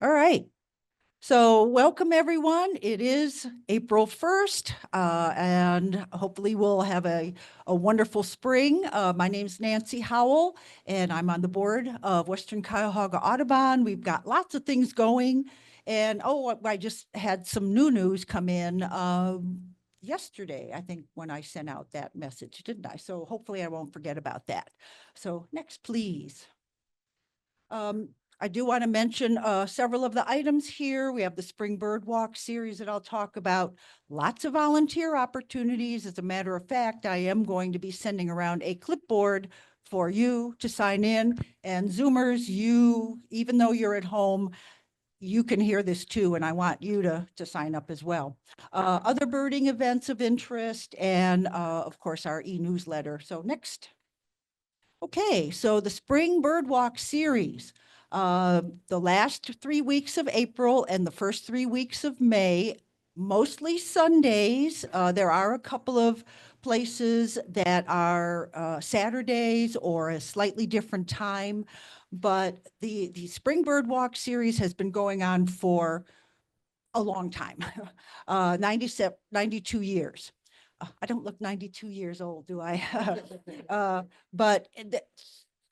All right. So welcome everyone. It is April 1st, and hopefully we'll have a wonderful spring. My name's Nancy Howell, and I'm on the board of Western Cuyahoga Audubon. We've got lots of things going. And I just had some new news come in yesterday, I think, when I sent out that message, didn't I? So hopefully I won't forget about that. So next, please. Um, I do want to mention several of the items here. We have the Spring Bird Walk series that I'll talk about. Lots of volunteer opportunities. As a matter of fact, I am going to be sending around a clipboard for you to sign in. And Zoomers, even though you're at home, you can hear this too, and I want you to sign up as well. Other birding events of interest, and of course, our e-newsletter. So next. Okay, so the Spring Bird Walk series, the last 3 weeks of April and the first 3 weeks of May, mostly Sundays. There are a couple of places that are Saturdays or a slightly different time, but the Spring Bird Walk series has been going on for a long time, 92 years. I don't look 92 years old, do I? But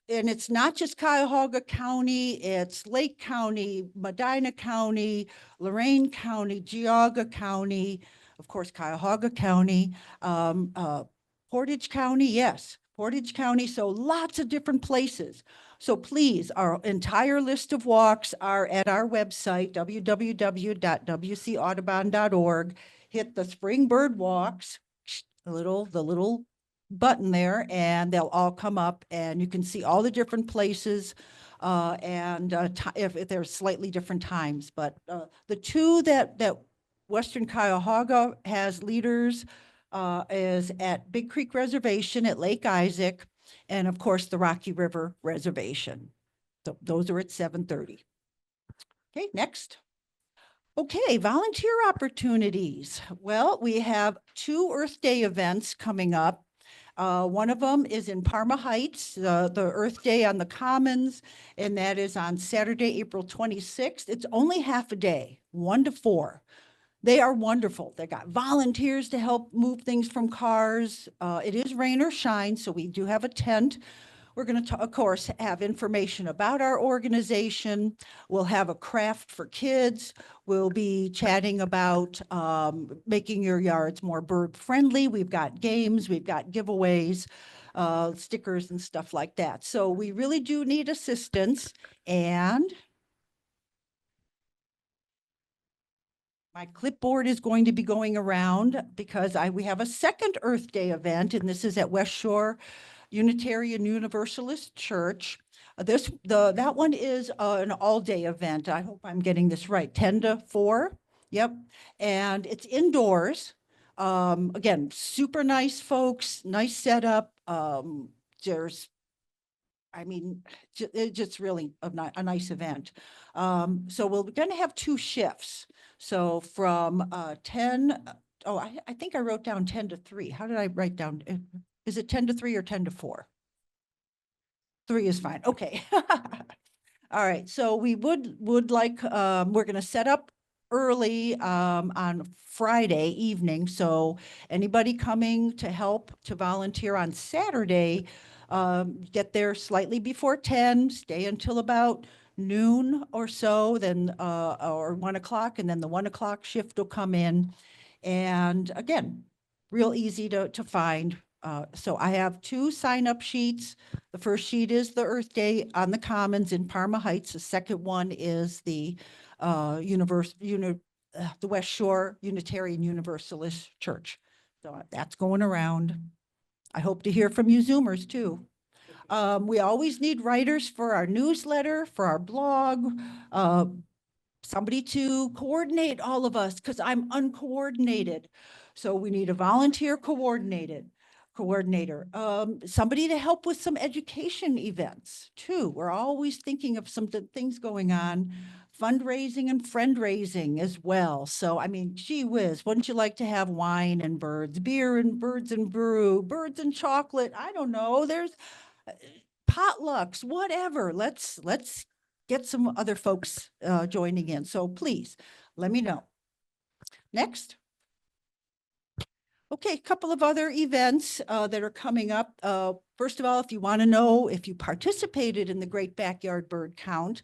and it's not just Cuyahoga County, it's Lake County, Medina County, Lorain County, Geauga County, of course, Cuyahoga County, Portage County, yes, Portage County. So lots of different places. So please, our entire list of walks are at our website, www.wcaudubon.org. Hit the Spring Bird Walks, the little button there, and they'll all come up, and you can see all the different places, and if there's slightly different times. But the two that Western Cuyahoga has leaders is at Big Creek Reservation at Lake Isaac, and of course the Rocky River Reservation. So those are at 7:30. Okay, next. Okay, volunteer opportunities. Well, we have two Earth Day events coming up. One of them is in Parma Heights, the Earth Day on the Commons, and that is on Saturday, April 26th. It's only half a day, 1 to 4. They are wonderful. They got volunteers to help move things from cars. It is rain or shine, so we do have a tent. We're going to, of course, have information about our organization. We'll have a craft for kids. We'll be chatting about making your yards more bird friendly. We've got games, we've got giveaways, stickers and stuff like that. So we really do need assistance. And my clipboard is going to be going around because we have a second Earth Day event, and this is at West Shore Unitarian Universalist Church. That one is an all-day event. I hope I'm getting this right. 10 to 4. Yep. And it's indoors. Again, super nice folks, nice setup. There's, I mean, it's just really a nice event. So we're going to have 2 shifts. So from 10, I think I wrote down 10 to 3. How did I write down? Is it 10 to 3 or 10 to 4? 3 is fine. Okay. All right. So we would like, we're going to set up early on Friday evening. So anybody coming to help to volunteer on Saturday, get there slightly before 10, stay until about noon or so, then or 1 o'clock, and then the 1 o'clock shift will come in. And again, real easy to find. So I have 2 sign-up sheets. The first sheet is the Earth Day on the Commons in Parma Heights. The second one is the the West Shore Unitarian Universalist Church. So that's going around. I hope to hear from you Zoomers too. We always need writers for our newsletter, for our blog, somebody to coordinate all of us because I'm uncoordinated. So we need a volunteer coordinator, somebody to help with some education events too. We're always thinking of some things going on, fundraising and friend raising as well. So, I mean, gee whiz, wouldn't you like to have wine and birds, beer and birds and brew, birds and chocolate? I don't know. There's potlucks, whatever. Let's get some other folks joining in. So please let me know. Next. Okay, a couple of other events that are coming up. First of all, if you want to know if you participated in the Great Backyard Bird Count,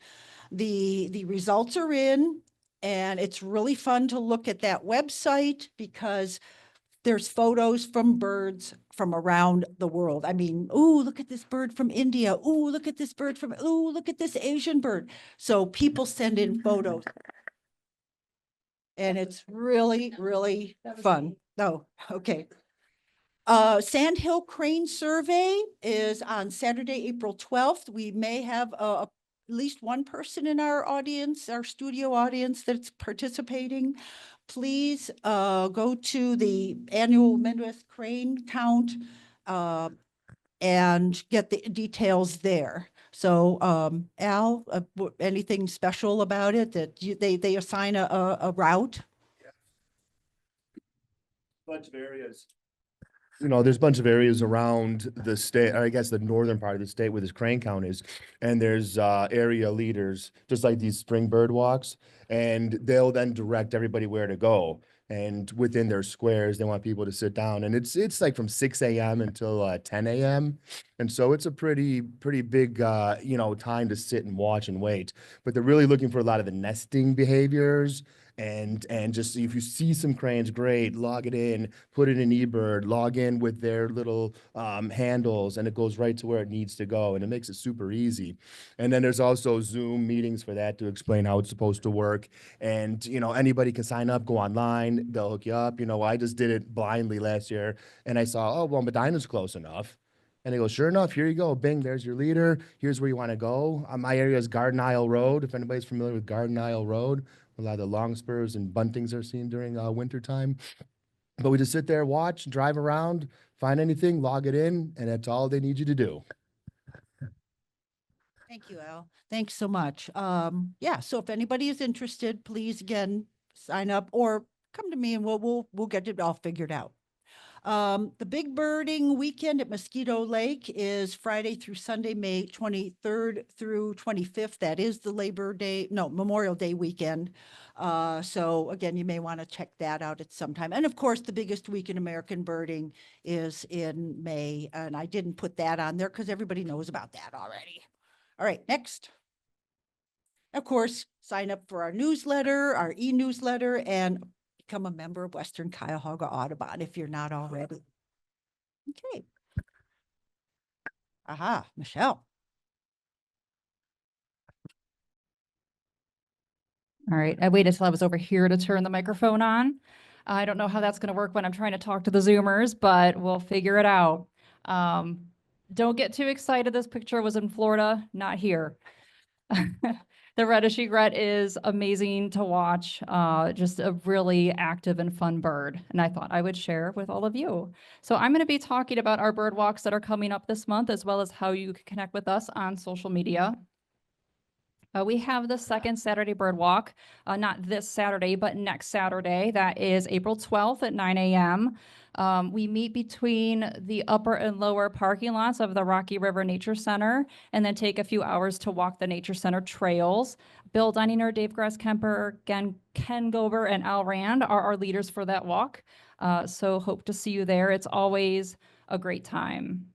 the results are in, and it's really fun to look at that website because there's photos from birds from around the world. I mean, ooh, look at this bird from India. Ooh, look at this bird from, ooh, look at this Asian bird. So people send in photos. And it's really, really fun. Oh, okay. Sandhill Crane Survey is on Saturday, April 12th. We may have at least one person in our audience, our studio audience, that's participating. Please go to the annual Midwest Crane Count and get the details there. So Al, anything special about it that they assign a route? Bunch of areas. You know, there's a bunch of areas around the state, or I guess the northern part of the state where this crane count is. And there's area leaders, just like these spring bird walks, and they'll then direct everybody where to go. And within their squares, they want people to sit down. And it's like from 6 a.m. until 10 a.m. And so it's a pretty big you know, time to sit and watch and wait. But they're really looking for a lot of the nesting behaviors. And just if you see some cranes, great, log it in, put it in eBird, log in with their little handles, and it goes right to where it needs to go, and it makes it super easy. And then there's also Zoom meetings for that to explain how it's supposed to work. And you know, anybody can sign up, go online, they'll hook you up. You know, I just did it blindly last year, and I saw, oh well, Medina's close enough. And they go, sure enough, here you go. Bing, there's your leader. Here's where you want to go. My area is Garden Isle Road. If anybody's familiar with Garden Isle Road, a lot of the longspurs and buntings are seen during winter time. But we just sit there, watch, drive around, find anything, log it in, and that's all they need you to do. Thank you, Al. Thanks so much. Yeah, so if anybody is interested, please again, sign up or come to me and we'll get it all figured out. The big birding weekend at Mosquito Lake is Friday through Sunday, May 23rd through 25th. That is the Memorial Day weekend. So again, you may want to check that out at some time. And of course, the biggest week in American birding is in May. And I didn't put that on there because everybody knows about that already. All right, next. Of course, sign up for our newsletter, our e-newsletter, and become a member of Western Cuyahoga Audubon if you're not already. Okay. Aha, Michelle. All right, I waited till I was over here to turn the microphone on. I don't know how that's going to work when I'm trying to talk to the Zoomers, but we'll figure it out. Don't get too excited. This picture was in Florida, not here. The reddish egret is amazing to watch, just a really active and fun bird. And I thought I would share with all of you. So I'm going to be talking about our bird walks that are coming up this month, as well as how you can connect with us on social media. We have the second Saturday bird walk, not this Saturday, but next Saturday. That is April 12th at 9 a.m. We meet between the upper and lower parking lots of the Rocky River Nature Center and then take a few hours to walk the Nature Center trails. Bill Dunninger, Dave Grasskemper, Ken Gober, and Al Rand are our leaders for that walk. So hope to see you there. It's always a great time.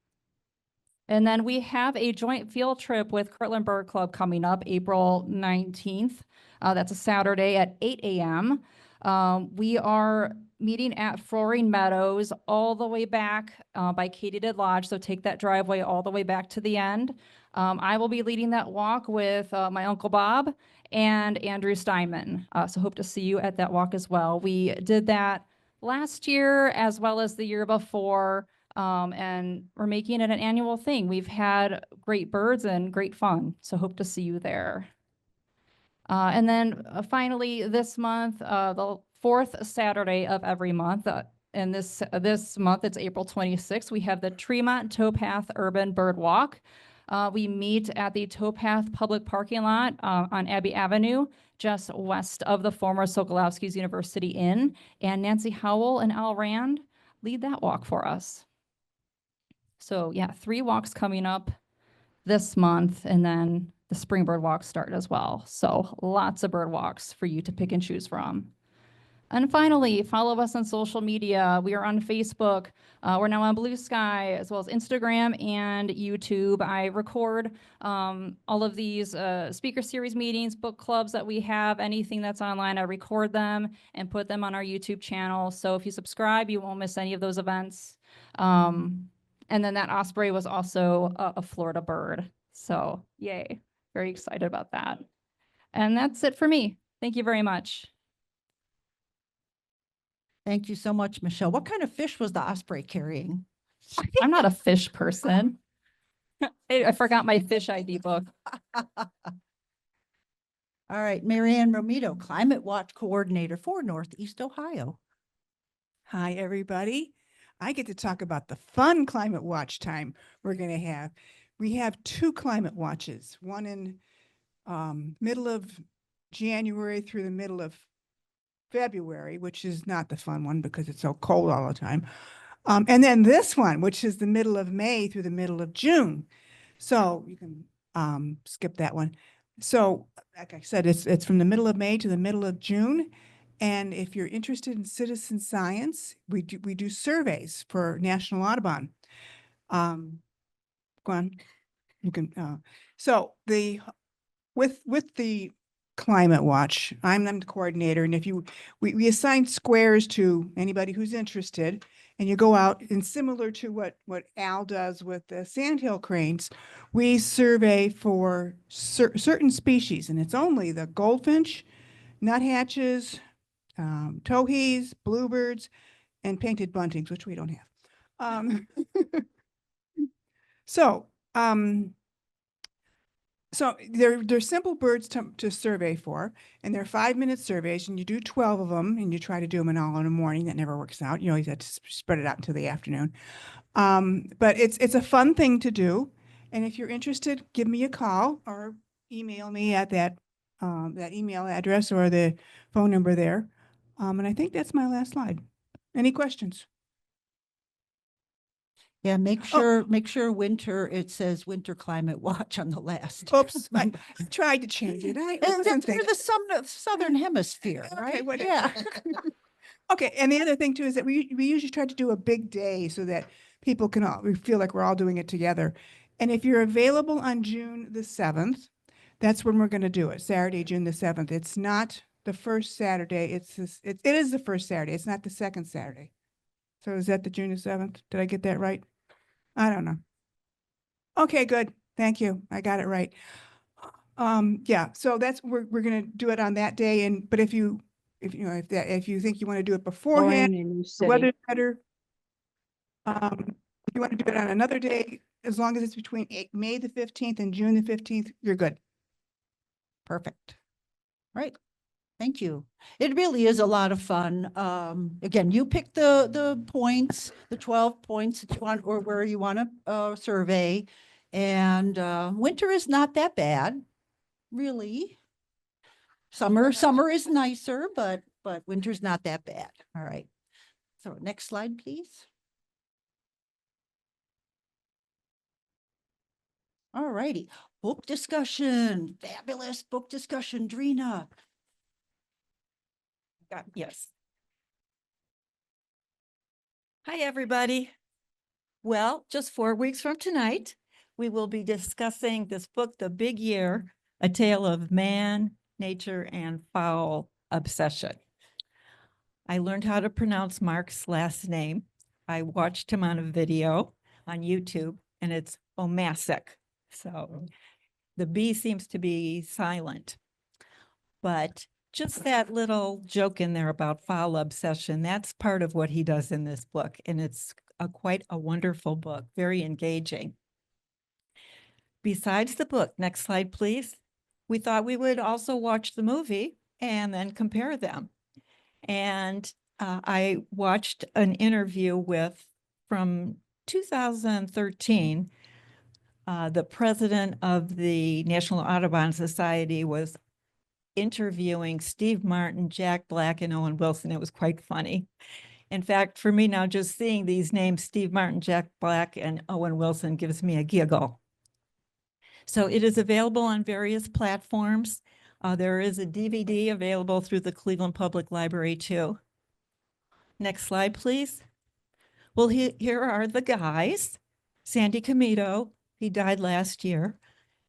And then we have a joint field trip with Kirtland Bird Club coming up April 19th. That's a Saturday at 8 a.m. We are meeting at Flooring Meadows all the way back by Katydid Lodge. So take that driveway all the way back to the end. I will be leading that walk with my Uncle Bob and Andrew Steinman. So hope to see you at that walk as well. We did that last year as well as the year before. And we're making it an annual thing. We've had great birds and great fun. So hope to see you there. And then finally this month, the fourth Saturday of every month, and this month it's April 26th, we have the Tremont Towpath Urban Bird Walk. We meet at the Towpath Public Parking Lot on Abbey Avenue, just west of the former Sokolowski's University Inn. And Nancy Howell and Al Rand lead that walk for us. So yeah, 3 walks coming up this month, and then the spring bird walks start as well. So lots of bird walks for you to pick and choose from. And finally, follow us on social media. We are on Facebook. We're now on Blue Sky, as well as Instagram and YouTube. I record all of these speaker series meetings, book clubs that we have, anything that's online. I record them and put them on our YouTube channel. So if you subscribe, you won't miss any of those events. And then that osprey was also a Florida bird. So yay, very excited about that. And that's it for me. Thank you very much. Thank you so much, Michelle. What kind of fish was the osprey carrying? I'm not a fish person. I forgot my fish ID book. All right, Marianne Romito, Climate Watch Coordinator for Northeast Ohio. Hi, everybody. I get to talk about the fun climate watch time we're going to have. We have 2 climate watches, one in middle of January through the middle of February, which is not the fun one because it's so cold all the time. And then this one, which is the middle of May through the middle of June. So you can skip that one. So like I said, it's from the middle of May to the middle of June. And if you're interested in citizen science, we do surveys for National Audubon. Go on, you can. So with the Climate Watch, I'm the coordinator, and if we assign squares to anybody who's interested, and you go out, and similar to what Al does with the sandhill cranes, we survey for certain species, and it's only the goldfinch, nuthatches, towhees, bluebirds, and painted buntings, which we don't have. So they're simple birds to survey for, and they're 5-minute surveys, and you do 12 of them, and you try to do them all in the morning. That never works out. You always have to spread it out until the afternoon. But it's a fun thing to do. And if you're interested, give me a call or email me at that email address or the phone number there. And I think that's my last slide. Any questions? Yeah, make sure winter, it says Winter Climate Watch on the last. Oops, I tried to change it. And that's for the southern hemisphere, Okay, right? whatever. Yeah. Okay, and the other thing too is that we usually try to do a big day so that people can we feel like we're all doing it together. And if you're available on June the 7th, that's when we're going to do it, Saturday, June the 7th. It's not the first Saturday. It is the first Saturday. It's not the second Saturday. So is that the June the 7th? Did I get that right? I don't know. Okay, good. Thank you. I got it right. Yeah, so that's we're going to do it on that day. But if you think you want to do it beforehand, the weather's better. If you want to do it on another day, as long as it's between May the 15th and June the 15th, you're good. Perfect. Right. Thank you. It really is a lot of fun. Again, you pick the points, the 12 points that you want, or where you want to survey. And winter is not that bad, really. Summer is nicer, but winter's not that bad. All right. So next slide, please. All righty. Book discussion. Fabulous book discussion, Drina. Yes. Hi, everybody. Well, just 4 weeks from tonight, we will be discussing this book, The Big Year, A Tale of Man, Nature, and Fowl Obsession. I learned how to pronounce Mark's last name. I watched him on a video on YouTube, and it's Omasic. So the B seems to be silent. But just that little joke in there about fowl obsession, that's part of what he does in this book. And it's quite a wonderful book, very engaging. Besides the book, next slide, please. We thought we would also watch the movie and then compare them. And I watched an interview from 2013, the president of the National Audubon Society was interviewing Steve Martin, Jack Black, and Owen Wilson. It was quite funny. In fact, for me now, just seeing these names, Steve Martin, Jack Black, and Owen Wilson, gives me a giggle. So it is available on various platforms. There is a DVD available through the Cleveland Public Library too. Next slide, please. Well, here are the guys. Sandy Comito, he died last year.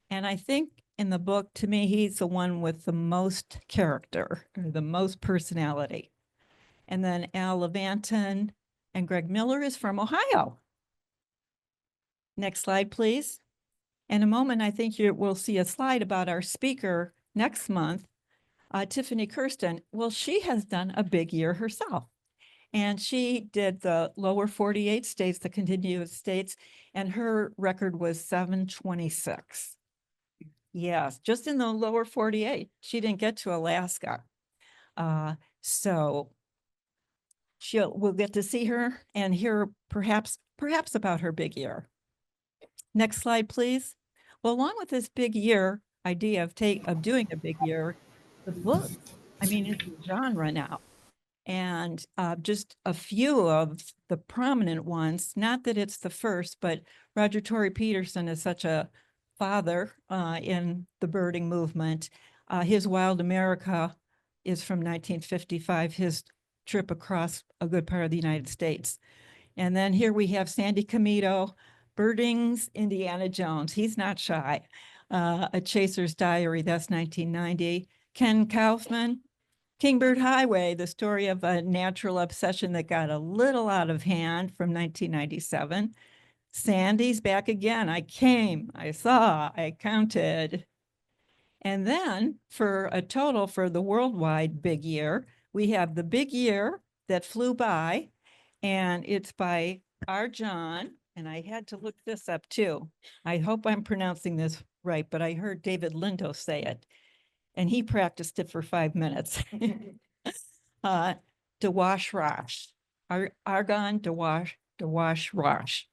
And I think in the book, to me, he's the one with the most character, or the most personality. And then Al Levanton and Greg Miller is from Ohio. Next slide, please. In a moment, I think you will see a slide about our speaker next month, Tiffany Kirsten. Well, she has done a big year herself. And she did the lower 48 states, the contiguous states, and her record was 726. Yes, just in the lower 48. She didn't get to Alaska. So we'll get to see her and hear perhaps about her big year. Next slide, please. Well, along with this big year idea of doing a big year, the book, I mean, it's a genre now. And just a few of the prominent ones, not that it's the first, but Roger Tory Peterson is such a father in the birding movement. His Wild America is from 1955, his trip across a good part of the United States. And then here we have Sandy Comito, Birding's Indiana Jones. He's not shy. A Chaser's Diary, that's 1990. Ken Kaufman, Kingbird Highway, the story of a natural obsession that got a little out of hand from 1997. Sandy's back again. I came, I saw, I counted. And then for a total for the worldwide big year, we have the big year that flew by, and it's by R. John, and I had to look this up too. I hope I'm pronouncing this right, but I heard David Lindo say it, and he practiced it for 5 minutes. Dewash Rosh, Argon Dewash Rosh.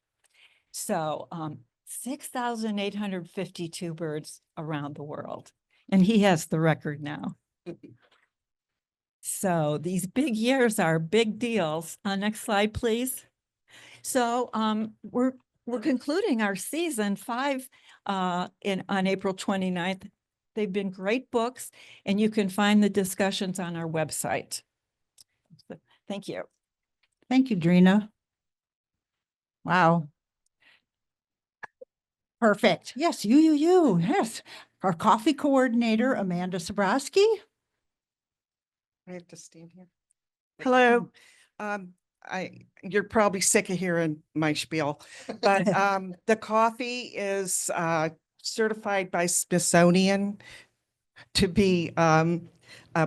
So 6,852 birds around the world. And he has the record now. So these big years are big deals. Next slide, please. So we're concluding our season 5 on April 29th. They've been great books, and you can find the discussions on our website. So, thank you. Thank you, Drina. Wow. Perfect. Yes, you. Yes. Our coffee coordinator, Amanda Sobrowski. I have to stand here. Hello. You're probably sick of hearing my spiel, but the coffee is certified by Smithsonian to be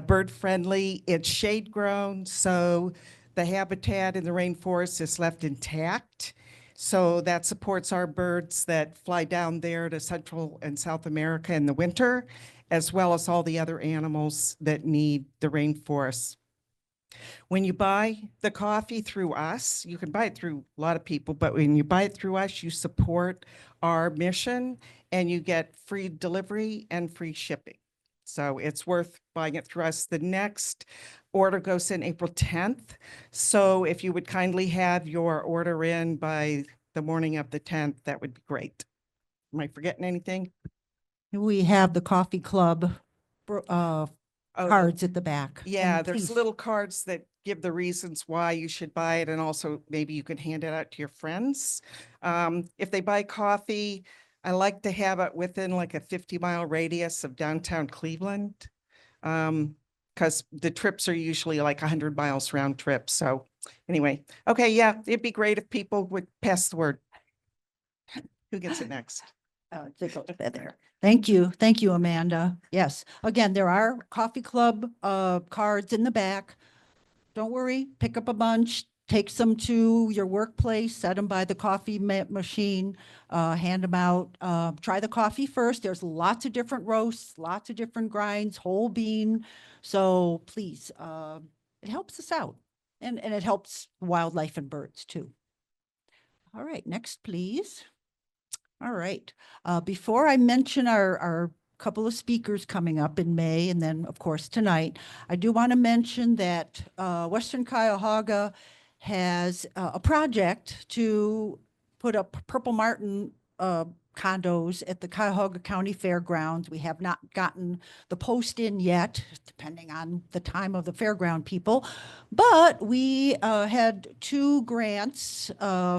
bird friendly. It's shade grown, so the habitat in the rainforest is left intact. So that supports our birds that fly down there to Central and South America in the winter, as well as all the other animals that need the rainforest. When you buy the coffee through us, you can buy it through a lot of people, but when you buy it through us, you support our mission and you get free delivery and free shipping. So it's worth buying it through us. The next order goes in April 10th. So if you would kindly have your order in by the morning of the 10th, that would be great. Am I forgetting anything? We have the coffee club Oh, cards at the back. yeah, And there's please, little cards that give the reasons why you should buy it, and also maybe you can hand it out to your friends. If they buy coffee, I like to have it within like a 50-mile radius of downtown Cleveland. Because the trips are usually like 100 miles round trip. So anyway, okay, yeah, it'd be great if people would pass the word. Who gets it next? it goes there. Thank you, Amanda. Yes, again, there are coffee club cards in the back. Don't worry, pick up a bunch, take some to your workplace, set them by the coffee machine, hand them out. Try the coffee first. There's lots of different roasts, lots of different grinds, whole bean. So please, it helps us out, and it helps wildlife and birds too. All right, next, please. All right. Before I mention our couple of speakers coming up in May, and then, of course, tonight, I do want to mention that Western Cuyahoga has a project to put a purple martin condos at the Cuyahoga County Fairgrounds. We have not gotten the post in yet, depending on the time of the fairground people. But we had 2 grants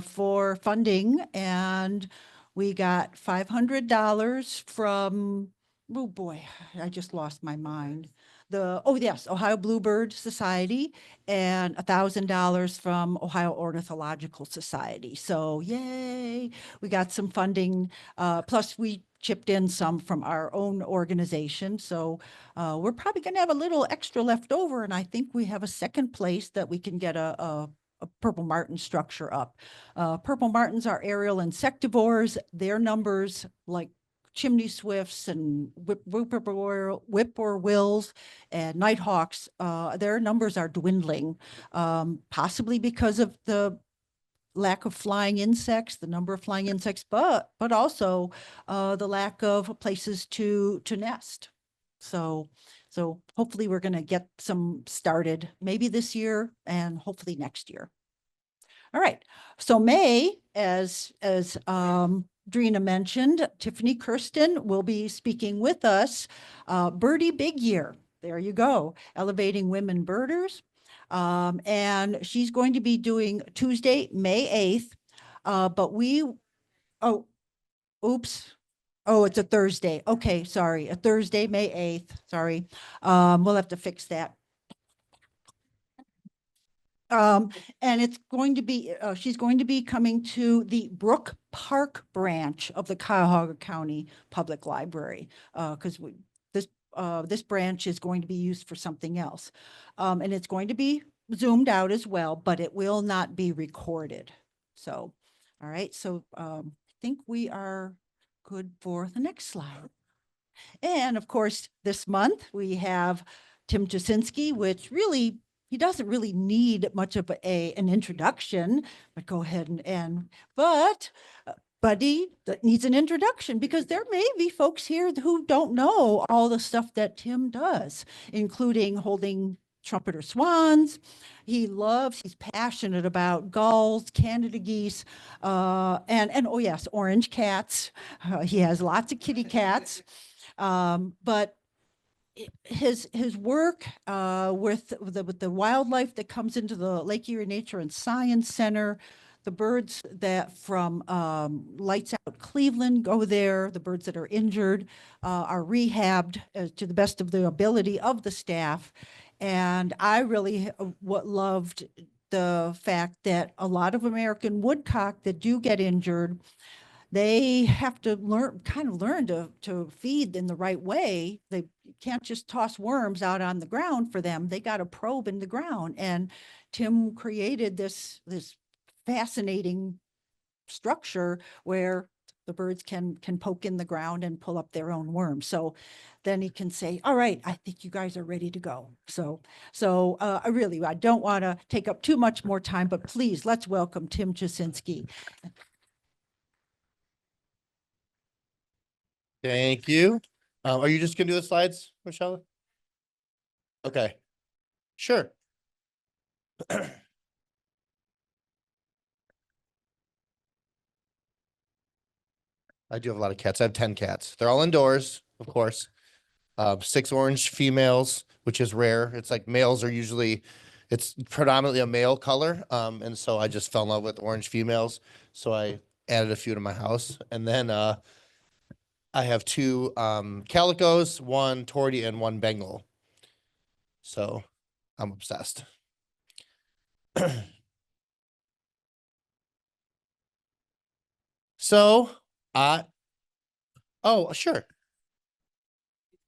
for funding, and we got $500 from, oh boy, I just lost my mind. Ohio Bluebird Society, and $1,000 from Ohio Ornithological Society. So yay, we got some funding. Plus we chipped in some from our own organization. So we're probably going to have a little extra left over. And I think we have a second place that we can get a purple martin structure up. Purple martins are aerial insectivores. Their numbers, like chimney swifts and whippoorwills and nighthawks, their numbers are dwindling, possibly because of the lack of flying insects, the number of flying insects, but also the lack of places to nest. So hopefully we're going to get some started maybe this year and hopefully next year. All right. So May, as Drina mentioned, Tiffany Kirsten will be speaking with us. Birdie Big Year. There you go. Elevating Women Birders. And she's going to be doing Tuesday, May 8th. Oops. Oh, it's a Thursday. Okay, sorry. A Thursday, May 8th. Sorry. We'll have to fix that. And it's going to be, she's going to be coming to the Brook Park branch of the Cuyahoga County Public Library, because this branch is going to be used for something else. And it's going to be zoomed out as well, but it will not be recorded. So, all right. So I think we are good for the next slide. And of course, this month we have Tim Jasinski, which really, he doesn't really need much of an introduction, but go ahead but Buddy, that needs an introduction, because there may be folks here who don't know all the stuff that Tim does, including holding trumpeter swans. He's passionate about gulls, Canada geese, and oh yes, orange cats. He has lots of kitty cats, but his work with the wildlife that comes into the Lake Erie Nature and Science Center, the birds that from Lights Out Cleveland go there, the birds that are injured are rehabbed to the best of the ability of the staff. And I really loved the fact that a lot of American woodcock that do get injured, they have to learn to feed in the right way. They can't just toss worms out on the ground for them. They got to probe in the ground. And Tim created this fascinating structure where the birds can poke in the ground and pull up their own worms. So then he can say, all right, I think you guys are ready to go. So I don't want to take up too much more time, but please, let's welcome Tim Jasinski. Thank you. Are you just gonna do the slides, Michelle? Okay, sure. I do have a lot of cats. I have 10 cats. They're all indoors, of course. 6 orange females, which is rare. It's like males are usually, it's predominantly a male color. And so I just fell in love with orange females. So I added a few to my house. And then I have 2 calicos, 1 tortie, and 1 Bengal. So I'm obsessed. So oh, sure.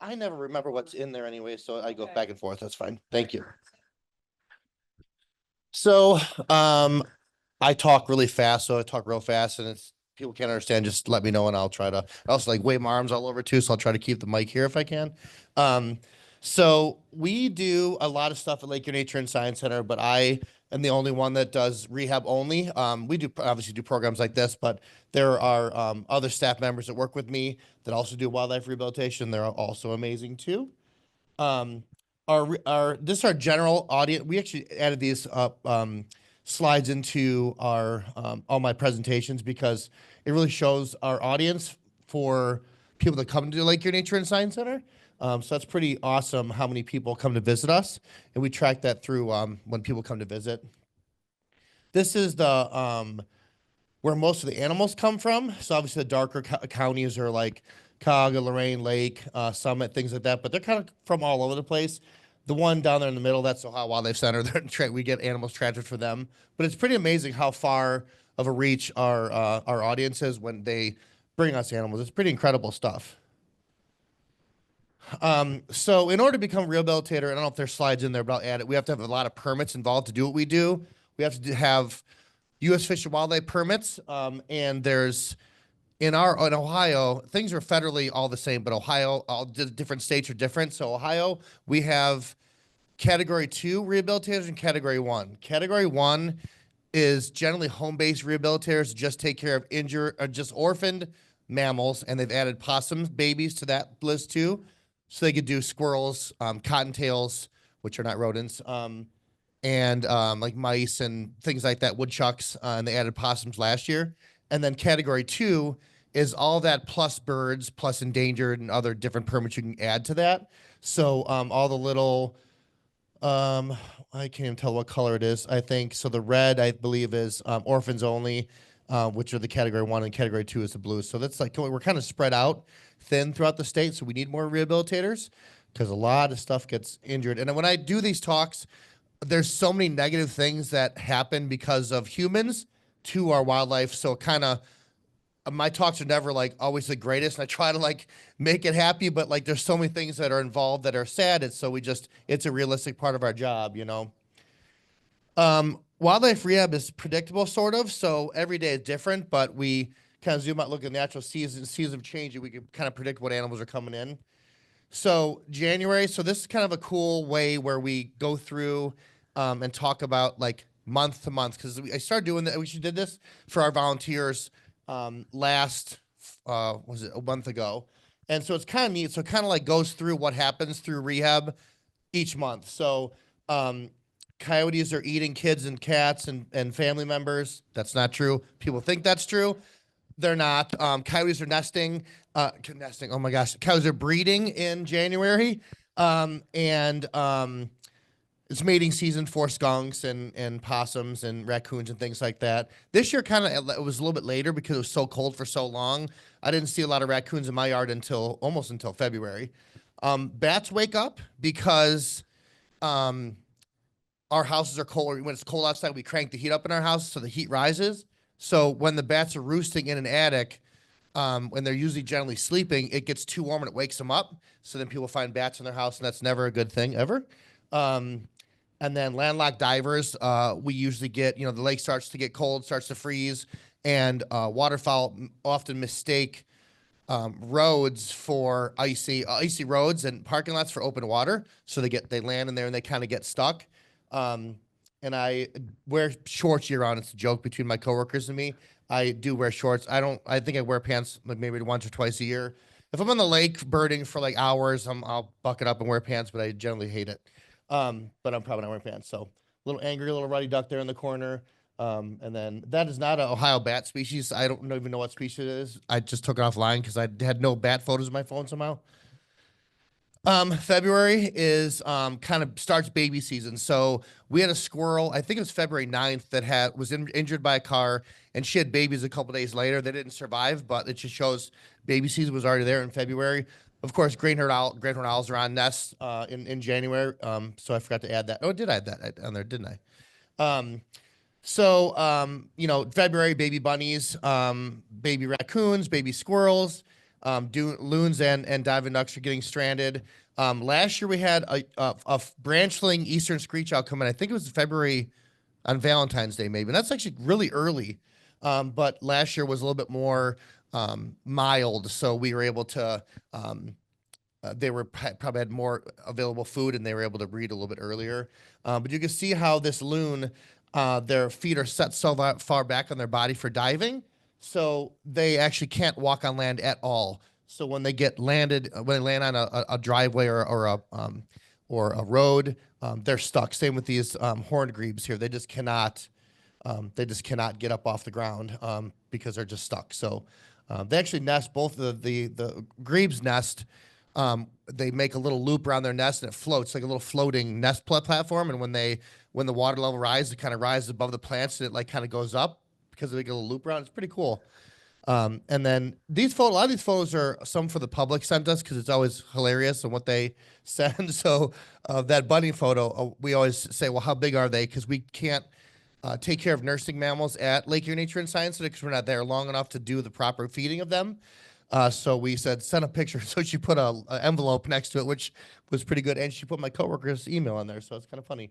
I never remember what's in there anyway, so I go back and forth. That's fine. Thank you. So I talk really fast, so I talk real fast, and it's people can't understand, just let me know and I'll try to. I also like wave my arms all over too, so I'll try to keep the mic here if I can. So we do a lot of stuff at Lake Erie Nature and Science Center, but I am the only one that does rehab only. We do obviously do programs like this, but there are other staff members that work with me that also do wildlife rehabilitation. They're also amazing too. This is our general audience. We actually added these up slides into our all my presentations because it really shows our audience for people that come to Lake Erie Nature and Science Center. So that's pretty awesome how many people come to visit us. And we track that through when people come to visit. This is the where most of the animals come from. So obviously the darker counties are like Cuyahoga, Lorain, Lake, Summit, things like that. But they're kind of from all over the place. The one down there in the middle, that's Ohio Wildlife Center. We get animals transferred for them. But it's pretty amazing how far of a reach our audience is when they bring us animals. It's pretty incredible stuff. So in order to become a rehabilitator, I don't know if there's slides in there, but I'll add it. We have to have a lot of permits involved to do what we do. We have to have U.S. Fish and Wildlife permits, and there's in Ohio, things are federally all the same, but Ohio, all the different states are different. So Ohio, we have Category 2 rehabilitators and Category 1. Category 1 is generally home-based rehabilitators, just take care of injured or just orphaned mammals, and they've added possum babies to that list too. So they could do squirrels, cottontails, which are not rodents, and like mice and things like that, woodchucks, and they added possums last year. And then Category 2 is all that plus birds, plus endangered and other different permits you can add to that. So all the little, I can't even tell what color it is, I think. So the red, I believe, is orphans only, which are the Category 1, and Category 2 is the blue. So that's like, we're kind of spread out thin throughout the state, so we need more rehabilitators because a lot of stuff gets injured. And when I do these talks, there's so many negative things that happen because of humans to our wildlife. So kind of my talks are never like always the greatest, and I try to like make it happy, but like there's so many things that are involved that are sad. It's so it's a realistic part of our job, you know. Wildlife rehab is predictable, sort of. So every day is different, but we kind of zoom out, look at natural seasons of change, and we can kind of predict what animals are coming in. So January, so this is kind of a cool way where we go through and talk about like month to month, because I started doing that. We did this for our volunteers last, was it a month ago? And so it's kind of neat. So it kind of like goes through what happens through rehab each month. So coyotes are eating kids and cats and family members. That's not true. People think that's true. They're not. Coyotes are nesting. Oh my gosh. Coyotes are breeding in January. It's mating season for skunks and possums and raccoons and things like that. This year it was a little bit later because it was so cold for so long. I didn't see a lot of raccoons in my yard almost until February. Bats wake up because our houses are cold. When it's cold outside, we crank the heat up in our house so the heat rises. So when the bats are roosting in an attic, when they're usually generally sleeping, it gets too warm and it wakes them up. So then people find bats in their house, and that's never a good thing ever. And then landlocked divers, we usually get, the lake starts to get cold, starts to freeze, and waterfowl often mistake roads for icy roads and parking lots for open water. So they land in there and they kind of get stuck. And I wear shorts year round. It's a joke between my coworkers and me. I do wear shorts. I think I wear pants like maybe once or twice a year. If I'm on the lake birding for like hours, I'll bucket up and wear pants, but I generally hate it. But I'm probably not wearing pants. So a little angry, little ruddy duck there in the corner. And then that is not an Ohio bat species. I don't even know what species it is. I just took it offline because I had no bat photos in my phone somehow. February is kind of starts baby season. So we had a squirrel, I think it was February 9th, that was injured by a car, and she had babies a couple days later. They didn't survive, but it just shows baby season was already there in February. Of course, great horned owls are on nests in January. So I forgot to add that. Oh, did I add that on there? Didn't I? February, baby bunnies, baby raccoons, baby squirrels, loons and diving ducks are getting stranded. Last year we had a branchling eastern screech owl come in. I think it was February on Valentine's Day, maybe. And that's actually really early. But last year was a little bit more mild, so we were able to. They probably had more available food, and they were able to breed a little bit earlier. But you can see how this loon, their feet are set so far back on their body for diving, so they actually can't walk on land at all. So when they land on a driveway or a road, they're stuck. Same with these horned grebes here; they just cannot get up off the ground because they're just stuck. So They actually nest, both the grebes nest. They make a little loop around their nest and it floats like a little floating nest platform. And when the water level rises, it kind of rises above the plants and it like kind of goes up because they make a little loop around. It's pretty cool. And then a lot of these photos are some for the public sent us because it's always hilarious and what they send. So that bunny photo, we always say, well, how big are they? Because we can't take care of nursing mammals at Lake Erie Nature and Science Center because we're not there long enough to do the proper feeding of them. So we said, send a picture. So she put a envelope next to it, which was pretty good. And she put my coworker's email on there. So it's kind of funny.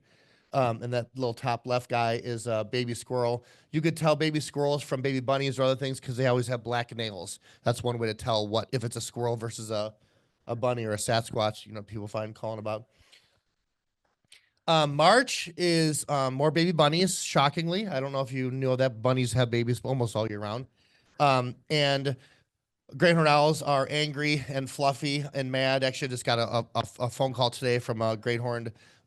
And that little top left guy is a baby squirrel. You could tell baby squirrels from baby bunnies or other things because they always have black nails. That's one way to tell if it's a squirrel versus a bunny or a Sasquatch, people find calling about. March is more baby bunnies, shockingly. I don't know if you know that bunnies have babies almost all year round. And great horned owls are angry and fluffy and mad. Actually, I just got a phone call today from a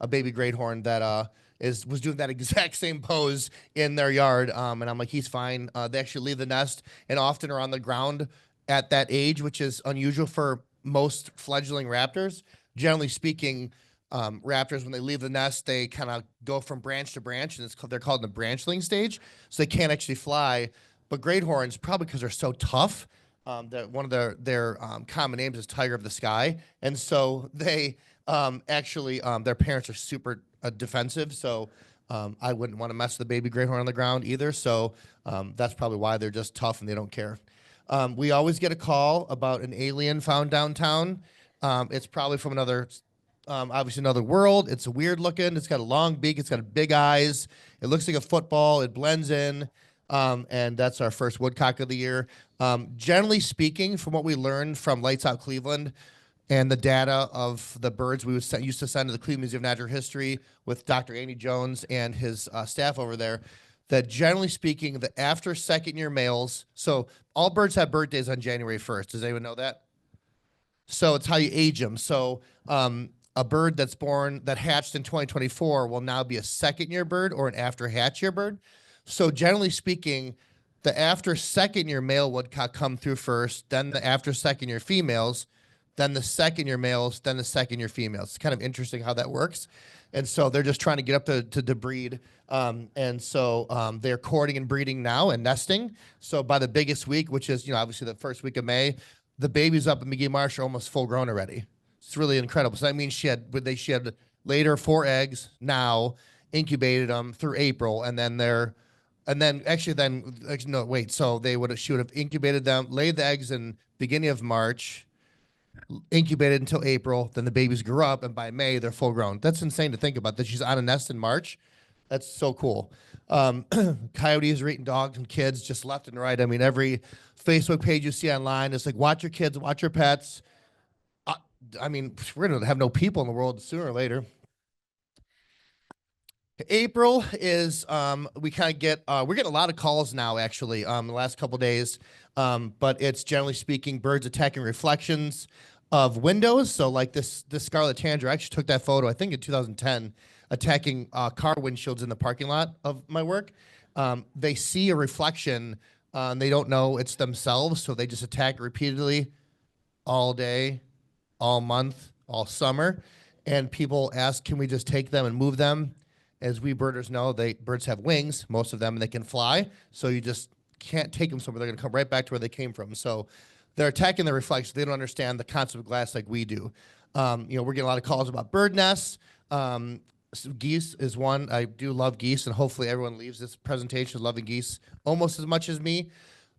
baby great horn that was doing that exact same pose in their yard. And I'm like, he's fine. They actually leave the nest and often are on the ground at that age, which is unusual for most fledgling raptors. Generally speaking, raptors, when they leave the nest, they kind of go from branch to branch, and they're called in the branchling stage, so they can't actually fly. But great horns, probably because they're so tough, that one of their common names is tiger of the sky, and so they actually their parents are super defensive. So I wouldn't want to mess with the baby great horn on the ground either. So that's probably why they're just tough and they don't care. We always get a call about an alien found downtown. It's probably from obviously another world. It's weird looking. It's got a long beak. It's got big eyes. It looks like a football. It blends in. And that's our first woodcock of the year. Generally speaking, from what we learned from Lights Out Cleveland and the data of the birds we used to send to the Cleveland Museum of Natural History with Dr. Andy Jones and his staff over there, that generally speaking, the after second year males, so all birds have birthdays on January 1st. Does anyone know that? So it's how you age them. So a bird that hatched in 2024 will now be a second year bird or an after hatch year bird. So generally speaking, the after second year male woodcock come through first, then the after second year females, then the second year males, then the second year females. It's kind of interesting how that works. And so they're just trying to get up to breed. And so they're courting and breeding now and nesting. So by the biggest week, which is, obviously the first week of May, the babies up in McGee Marsh are almost full grown already. It's really incredible. So that means she had later 4 eggs now, incubated them through April, so she would have incubated them, laid the eggs in beginning of March, incubated until April, then the babies grew up, and by May they're full grown. That's insane to think about, that she's on a nest in March. That's so cool. Coyotes are eating dogs and kids just left and right. I mean, every Facebook page you see online, it's like, watch your kids, watch your pets. I mean, we're going to have no people in the world sooner or later. April is, we're getting a lot of calls now, actually, the last couple days. But it's generally speaking, birds attacking reflections of windows. So like this scarlet tanager, I actually took that photo, I think in 2010, attacking car windshields in the parking lot of my work. They see a reflection, they don't know it's themselves, so they just attack repeatedly all day, all month, all summer. And people ask, can we just take them and move them? As we birders know, birds have wings, most of them, and they can fly. So you just can't take them somewhere. They're going to come right back to where they came from. So they're attacking the reflection. They don't understand the concept of glass like we do. We're getting a lot of calls about bird nests. So geese is one. I do love geese, and hopefully everyone leaves this presentation loving geese almost as much as me.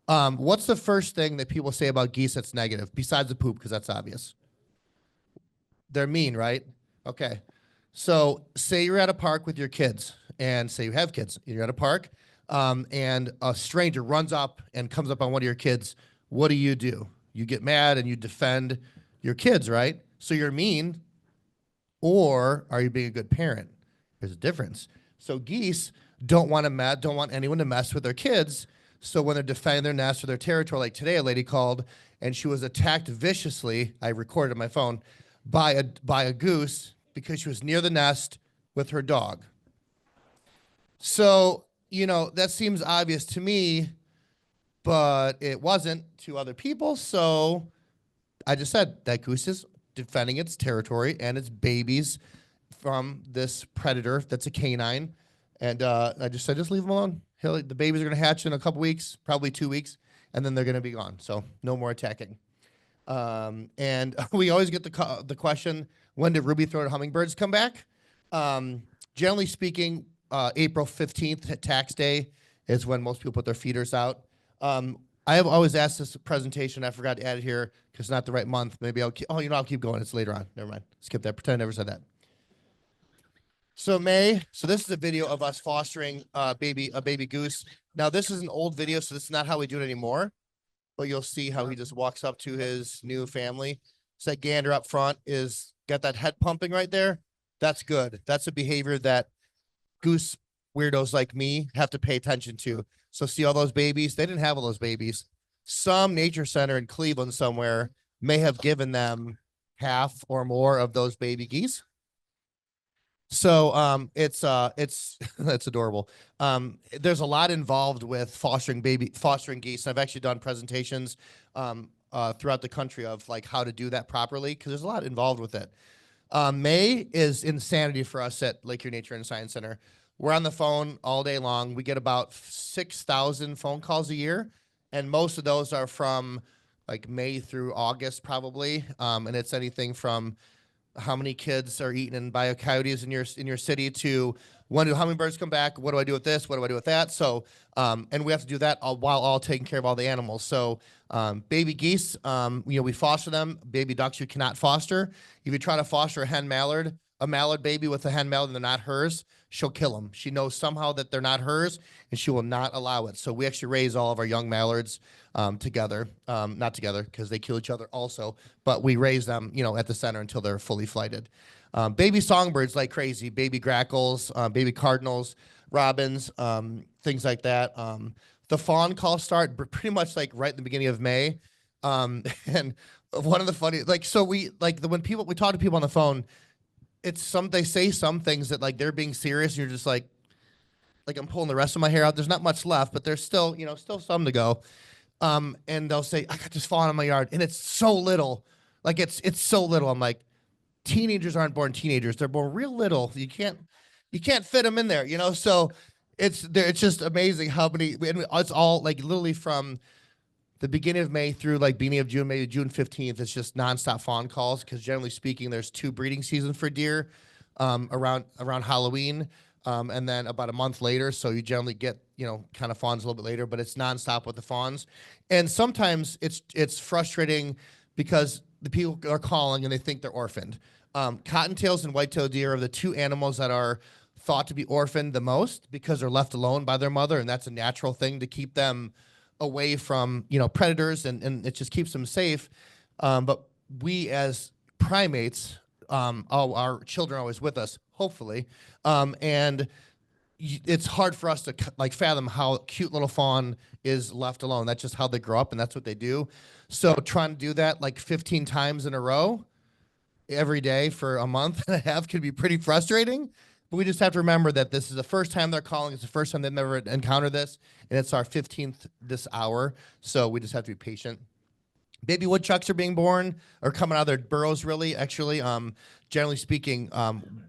What's the first thing that people say about geese that's negative, besides the poop, because that's obvious? They're mean, right? Okay. So say you're at a park with your kids, and say you have kids. You're at a park, and a stranger runs up and comes up on one of your kids. What do? You get mad and you defend your kids, right? So you're mean, or are you being a good parent? There's a difference. So geese don't want anyone to mess with their kids. So when they're defending their nest or their territory, like today, a lady called and she was attacked viciously. I recorded on my phone by a goose because she was near the nest with her dog. So, that seems obvious to me. but it wasn't to other people. So I just said that goose is defending its territory and its babies from this predator that's a canine. And I just said, just leave them alone. The babies are going to hatch in a couple weeks, probably 2 weeks, and then they're going to be gone. So no more attacking. And we always get the question, when did ruby-throated hummingbirds come back? Generally speaking, April 15th, tax day, is when most people put their feeders out. I have always asked this presentation. I forgot to add it here because it's not the right month. Maybe I'll keep, I'll keep going. It's later on. Never mind. Skip that. Pretend I never said that. So May, so this is a video of us fostering a baby goose. Now this is an old video, so this is not how we do it anymore. But you'll see how he just walks up to his new family. So that gander up front is got that head pumping right there. That's good. That's a behavior that goose weirdos like me have to pay attention to. So see all those babies? They didn't have all those babies. Some nature center in Cleveland somewhere may have given them half or more of those baby geese. So it's that's adorable. There's a lot involved with fostering geese. I've actually done presentations throughout the country of like how to do that properly because there's a lot involved with it. May is insanity for us at Lake Erie Nature and Science Center. We're on the phone all day long. We get about 6,000 phone calls a year, and most of those are from like May through August probably. And it's anything from how many kids are eaten by coyotes in your city to when do hummingbirds come back? What do I do with this? What do I do with that? So, and we have to do that while all taking care of all the animals. So, baby geese, we foster them. Baby ducks you cannot foster. If you try to foster a mallard baby with a hen mallard and they're not hers, she'll kill them. She knows somehow that they're not hers and she will not allow it. So we actually raise all of our young mallards together, not together because they kill each other also, but we raise them, at the center until they're fully flighted. Baby songbirds like crazy, baby grackles, baby cardinals, robins, things like that. The fawn calls start pretty much like right in the beginning of May. And one of the funny, when we talk to people on the phone, they say some things that like they're being serious and you're just like I'm pulling the rest of my hair out. There's not much left, but there's still, still some to go. And they'll say, I got this fawn in my yard and it's so little. Like it's so little. I'm like, teenagers aren't born teenagers. They're born real little. You can't fit them in there, So it's just amazing how many, and it's all like literally from the beginning of May through like beginning of June, maybe June 15th, it's just nonstop fawn calls. Cause generally speaking, there's 2 breeding seasons for deer, around Halloween. And then about a month later. So you generally get, kind of fawns a little bit later, but it's nonstop with the fawns. And sometimes it's frustrating because the people are calling and they think they're orphaned. Cottontails and white-tailed deer are the 2 animals that are thought to be orphaned the most because they're left alone by their mother. And that's a natural thing to keep them away from, predators and it just keeps them safe. But we as primates, our children are always with us, hopefully. And it's hard for us to fathom how cute little fawn is left alone. That's just how they grow up and that's what they do. So trying to do that like 15 times in a row every day for a month and a half could be pretty frustrating. But we just have to remember that this is the first time they're calling. It's the first time they've ever encountered this. And it's our 15th this hour. So we just have to be patient. Baby woodchucks are being born or coming out of their burrows, really. Actually, generally speaking,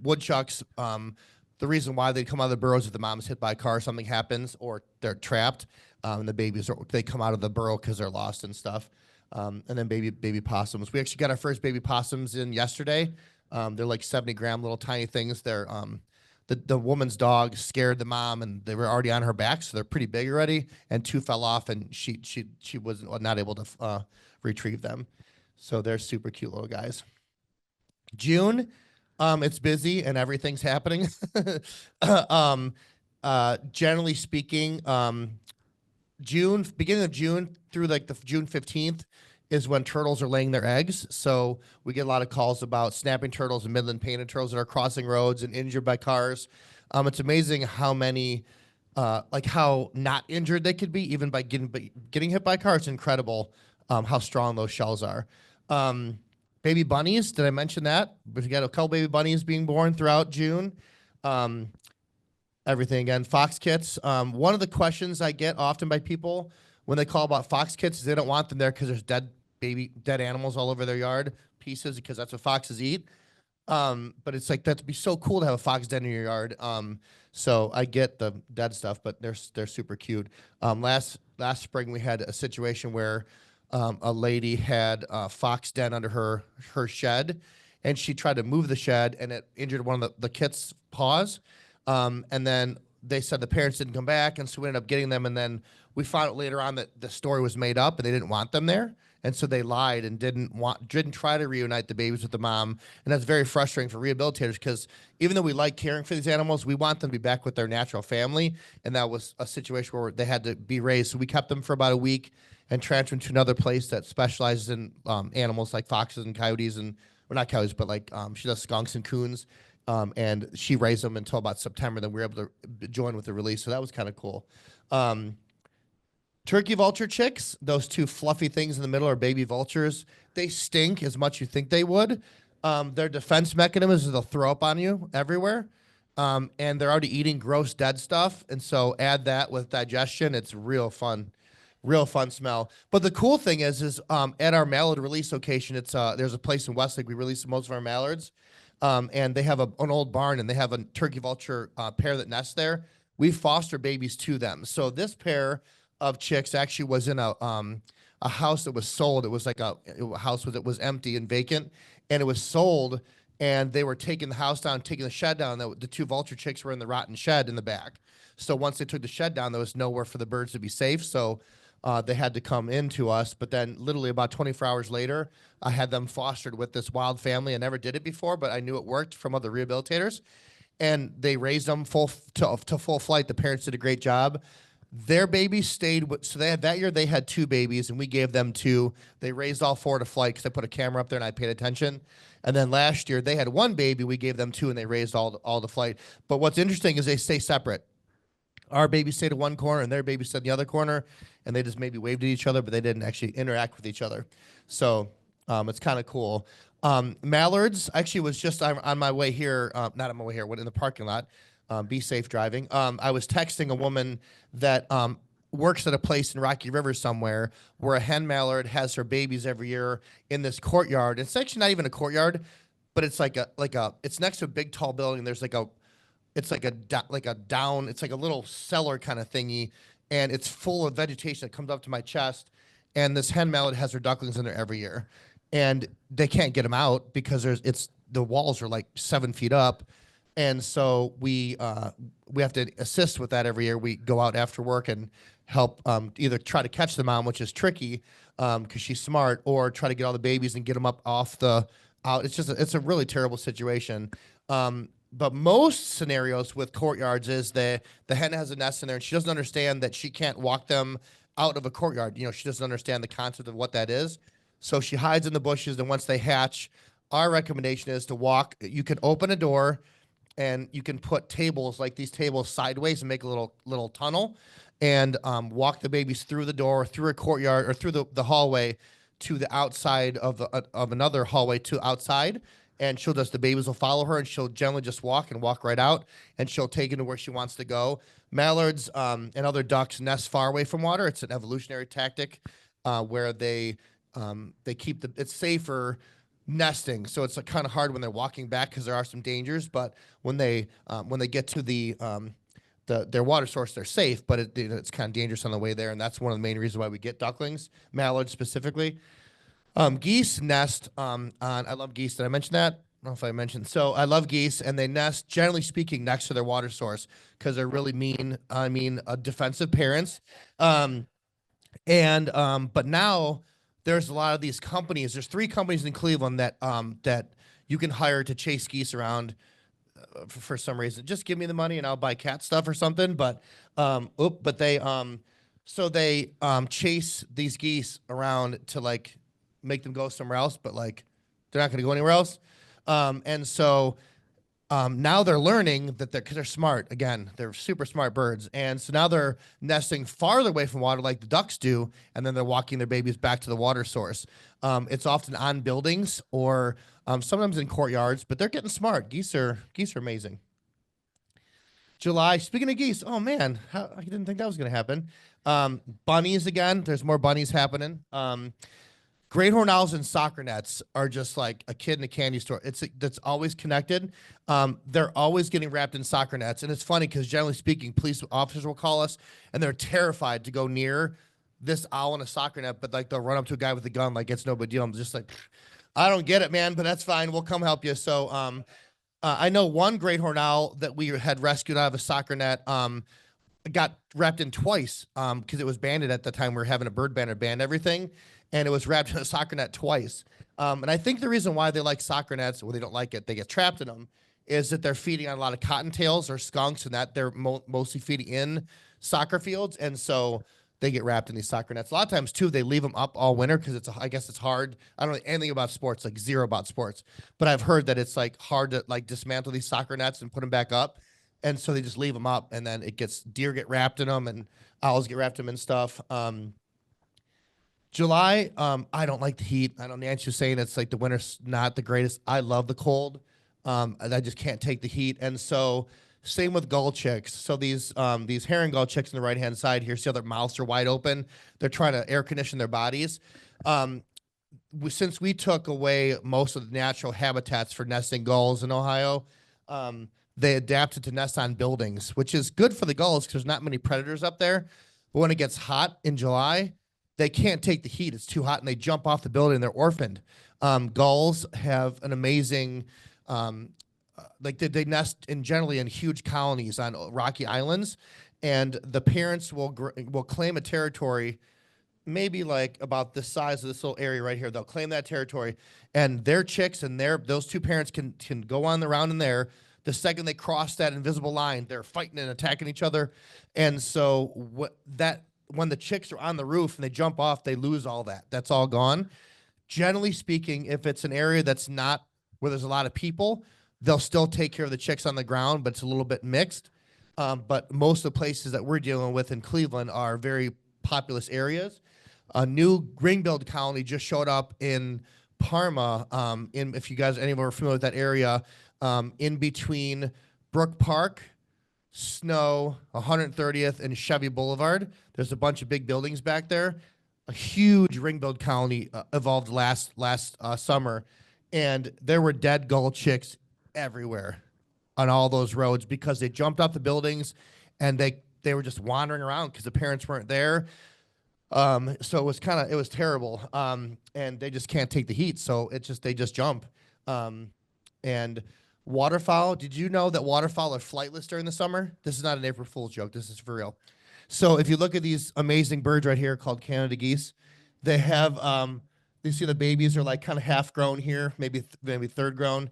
woodchucks, the reason why they come out of the burrows if the mom's hit by a car, something happens, or they're trapped, and the babies, they come out of the burrow because they're lost and stuff. And then baby possums. We actually got our first baby possums in yesterday. They're like 70-gram little tiny things. They're the woman's dog scared the mom and they were already on her back, so they're pretty big already. And 2 fell off and she was not able to retrieve them. So they're super cute little guys. June, it's busy and everything's happening. Generally speaking, beginning of June through like the June 15th is when turtles are laying their eggs. So we get a lot of calls about snapping turtles and Midland painted turtles that are crossing roads and injured by cars. It's amazing how many, how not injured they could be even by getting hit by a car. It's incredible how strong those shells are. Baby bunnies, did I mention that? We got a couple baby bunnies being born throughout June. Everything again, fox kits. One of the questions I get often by people when they call about fox kits, they don't want them there because there's dead animals all over their yard, pieces, because that's what foxes eat. But it's like, that'd be so cool to have a fox den in your yard. So I get the dead stuff, but they're super cute. Last spring we had a situation where a lady had a fox den under her shed, and she tried to move the shed, and it injured one of the kits' paws. And then they said the parents didn't come back, and so we ended up getting them. And then we found out later on that the story was made up, and they didn't want them there. And so they lied and didn't try to reunite the babies with the mom. And that's very frustrating for rehabilitators, because even though we like caring for these animals, we want them to be back with their natural family. And that was a situation where they had to be raised. So we kept them for about a week and transferred them to another place that specializes in animals like foxes and coyotes, and, well, not coyotes, but like she does skunks and coons. And she raised them until about September. Then we were able to join with the release. So that was kind of cool. Turkey vulture chicks, those two fluffy things in the middle are baby vultures. They stink as much as you think they would. Their defense mechanism is they'll throw up on you everywhere. And they're already eating gross dead stuff. And so add that with digestion, it's real fun smell. But the cool thing is at our mallard release location, it's there's a place in Westlake we release most of our mallards. And they have an old barn, and they have a turkey vulture pair that nests there. We foster babies to them. So this pair of chicks actually was in a house that was sold. It was like a house that was empty and vacant, and it was sold. And they were taking the house down, taking the shed down. The two vulture chicks were in the rotten shed in the back. So once they took the shed down, there was nowhere for the birds to be safe. So they had to come in to us. But then literally about 24 hours later, I had them fostered with this wild family. I never did it before, but I knew it worked from other rehabilitators. And they raised them to full flight. The parents did a great job. Their babies stayed so they had that year they had 2 babies, and we gave them 2. They raised all 4 to flight because I put a camera up there and I paid attention. And then last year they had 1 baby, we gave them 2, and they raised all the flight. But what's interesting is they stay separate. Our baby stayed in one corner and their baby stayed in the other corner, and they just maybe waved at each other, but they didn't actually interact with each other. So it's kind of cool. Mallards, actually was just on my way here, not on my way here, went in the parking lot. Be safe driving. I was texting a woman that works at a place in Rocky River somewhere where a hen mallard has her babies every year in this courtyard. It's actually not even a courtyard, but it's it's next to a big tall building. There's it's like a little cellar kind of thingy, and it's full of vegetation that comes up to my chest. And this hen mallard has her ducklings in there every year, and they can't get them out because the walls are like 7 feet up. And so we have to assist with that every year. We go out after work and help either try to catch the mom, which is tricky because she's smart, or try to get all the babies and get them up off out. It's a really terrible situation. But most scenarios with courtyards is the hen has a nest in there, and she doesn't understand that she can't walk them out of a courtyard. You know, she doesn't understand the concept of what that is. So she hides in the bushes, and once they hatch, our recommendation is to walk. You can open a door, and you can put tables like these tables sideways and make a little tunnel, and walk the babies through the door, through a courtyard, or through the hallway to the outside of another hallway to outside. And the babies will follow her, and she'll generally just walk right out, and she'll take it to where she wants to go. Mallards and other ducks nest far away from water. It's an evolutionary tactic where they keep it's safer nesting. So it's kind of hard when they're walking back because there are some dangers, but when they get to their water source, they're safe, but it's kind of dangerous on the way there. And that's one of the main reasons why we get ducklings, mallards specifically. Geese nest I love geese. Did I mention that? I don't know if I mentioned. So I love geese, and they nest, generally speaking, next to their water source because they're really defensive parents. But now there's a lot of these companies. There's 3 companies in Cleveland that you can hire to chase geese around for some reason. Just give me the money and I'll buy cat stuff or something. But they chase these geese around to make them go somewhere else, but they're not going to go anywhere else. Now they're learning that because they're smart. Again, they're super smart birds. And so now they're nesting farther away from water like the ducks do, and then they're walking their babies back to the water source. It's often on buildings or sometimes in courtyards, but they're getting smart. Geese are amazing. July, speaking of geese, oh man, I didn't think that was going to happen. Bunnies again, there's more bunnies happening. Great horned owls and soccer nets are just like a kid in a candy store. That's always connected. They're always getting wrapped in soccer nets. And it's funny because generally speaking, police officers will call us and they're terrified to go near this owl in a soccer net, but like they'll run up to a guy with a gun like it's no big deal. I'm just like, I don't get it, man, but that's fine. We'll come help you. So I know one great horned owl that we had rescued out of a soccer net got wrapped in twice because it was banded at the time. We were having a bird banner ban everything, and it was wrapped in a soccer net twice. And I think the reason why they like soccer nets, or they don't like it, they get trapped in them, is that they're feeding on a lot of cottontails or skunks, and that they're mostly feeding in soccer fields, and so they get wrapped in these soccer nets. A lot of times too, they leave them up all winter because I guess it's hard. I don't know anything about sports, like zero about sports, but I've heard that it's like hard to like dismantle these soccer nets and put them back up. And so they just leave them up, and then deer get wrapped in them, and owls get wrapped in them and stuff. July, I don't like the heat. I know Nancy was saying it's like the winter's not the greatest. I love the cold. I just can't take the heat. And so same with gull chicks. So these herring gull chicks on the right-hand side here, see how their mouths are wide open? They're trying to air condition their bodies. Since we took away most of the natural habitats for nesting gulls in Ohio, they adapted to nest on buildings, which is good for the gulls because there's not many predators up there. But when it gets hot in July, they can't take the heat. It's too hot, and they jump off the building, and they're orphaned. Gulls have an amazing, they nest generally in huge colonies on rocky islands, and the parents will claim a territory maybe like about the size of this little area right here. They'll claim that territory, and their chicks and those two parents can go on the round in there. The second they cross that invisible line, they're fighting and attacking each other. And so when the chicks are on the roof and they jump off, they lose all that. That's all gone. Generally speaking, if it's an area that's not where there's a lot of people, they'll still take care of the chicks on the ground, but it's a little bit mixed. But most of the places that we're dealing with in Cleveland are very populous areas. A new ring-billed colony just showed up in Parma. If you guys anyone are familiar with that area, in between Brook Park, Snow, 130th, and Chevy Boulevard. There's a bunch of big buildings back there. A huge ring-billed colony evolved last summer, and there were dead gull chicks everywhere on all those roads because they jumped off the buildings, and they were just wandering around because the parents weren't there. So it was terrible. And they just can't take the heat, so they just jump. And waterfowl, did you know that waterfowl are flightless during the summer? This is not an April Fool's joke. This is for real. So if you look at these amazing birds right here called Canada geese, they have, you see the babies are like kind of half grown here, maybe third grown.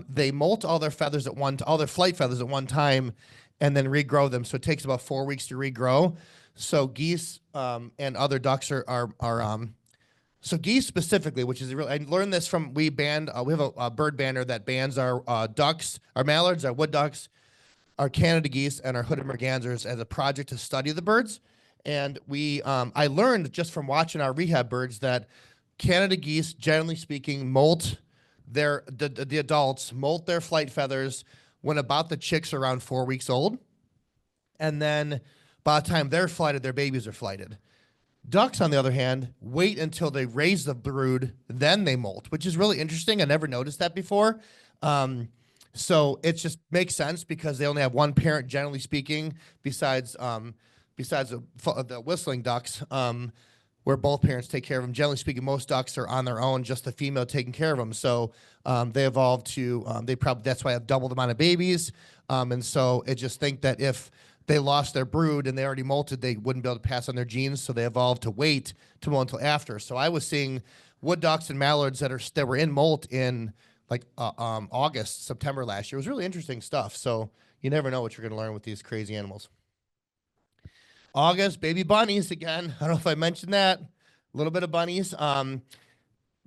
They molt all their feathers all their flight feathers at one time and then regrow them. So it takes about 4 weeks to regrow. So geese and other ducks so geese specifically, which is I learned this from, we have a bird banner that bans our ducks, our mallards, our wood ducks, our Canada geese, and our hooded mergansers as a project to study the birds. And I learned just from watching our rehab birds that Canada geese, generally speaking, the adults molt their flight feathers when about the chicks are around 4 weeks old. And then by the time they're flighted, their babies are flighted. Ducks, on the other hand, wait until they raise the brood, then they molt, which is really interesting. I never noticed that before. So it just makes sense because they only have one parent, generally speaking, besides the whistling ducks, where both parents take care of them. Generally speaking, most ducks are on their own, just the female taking care of them. So they evolved to, that's why I have double the amount of babies. And so I just think that if they lost their brood and they already molted, they wouldn't be able to pass on their genes, so they evolved to wait to molt until after. So I was seeing wood ducks and mallards that were in molt in like August, September last year. It was really interesting stuff. So you never know what you're going to learn with these crazy animals. August, baby bunnies again. I don't know if I mentioned that. A little bit of bunnies.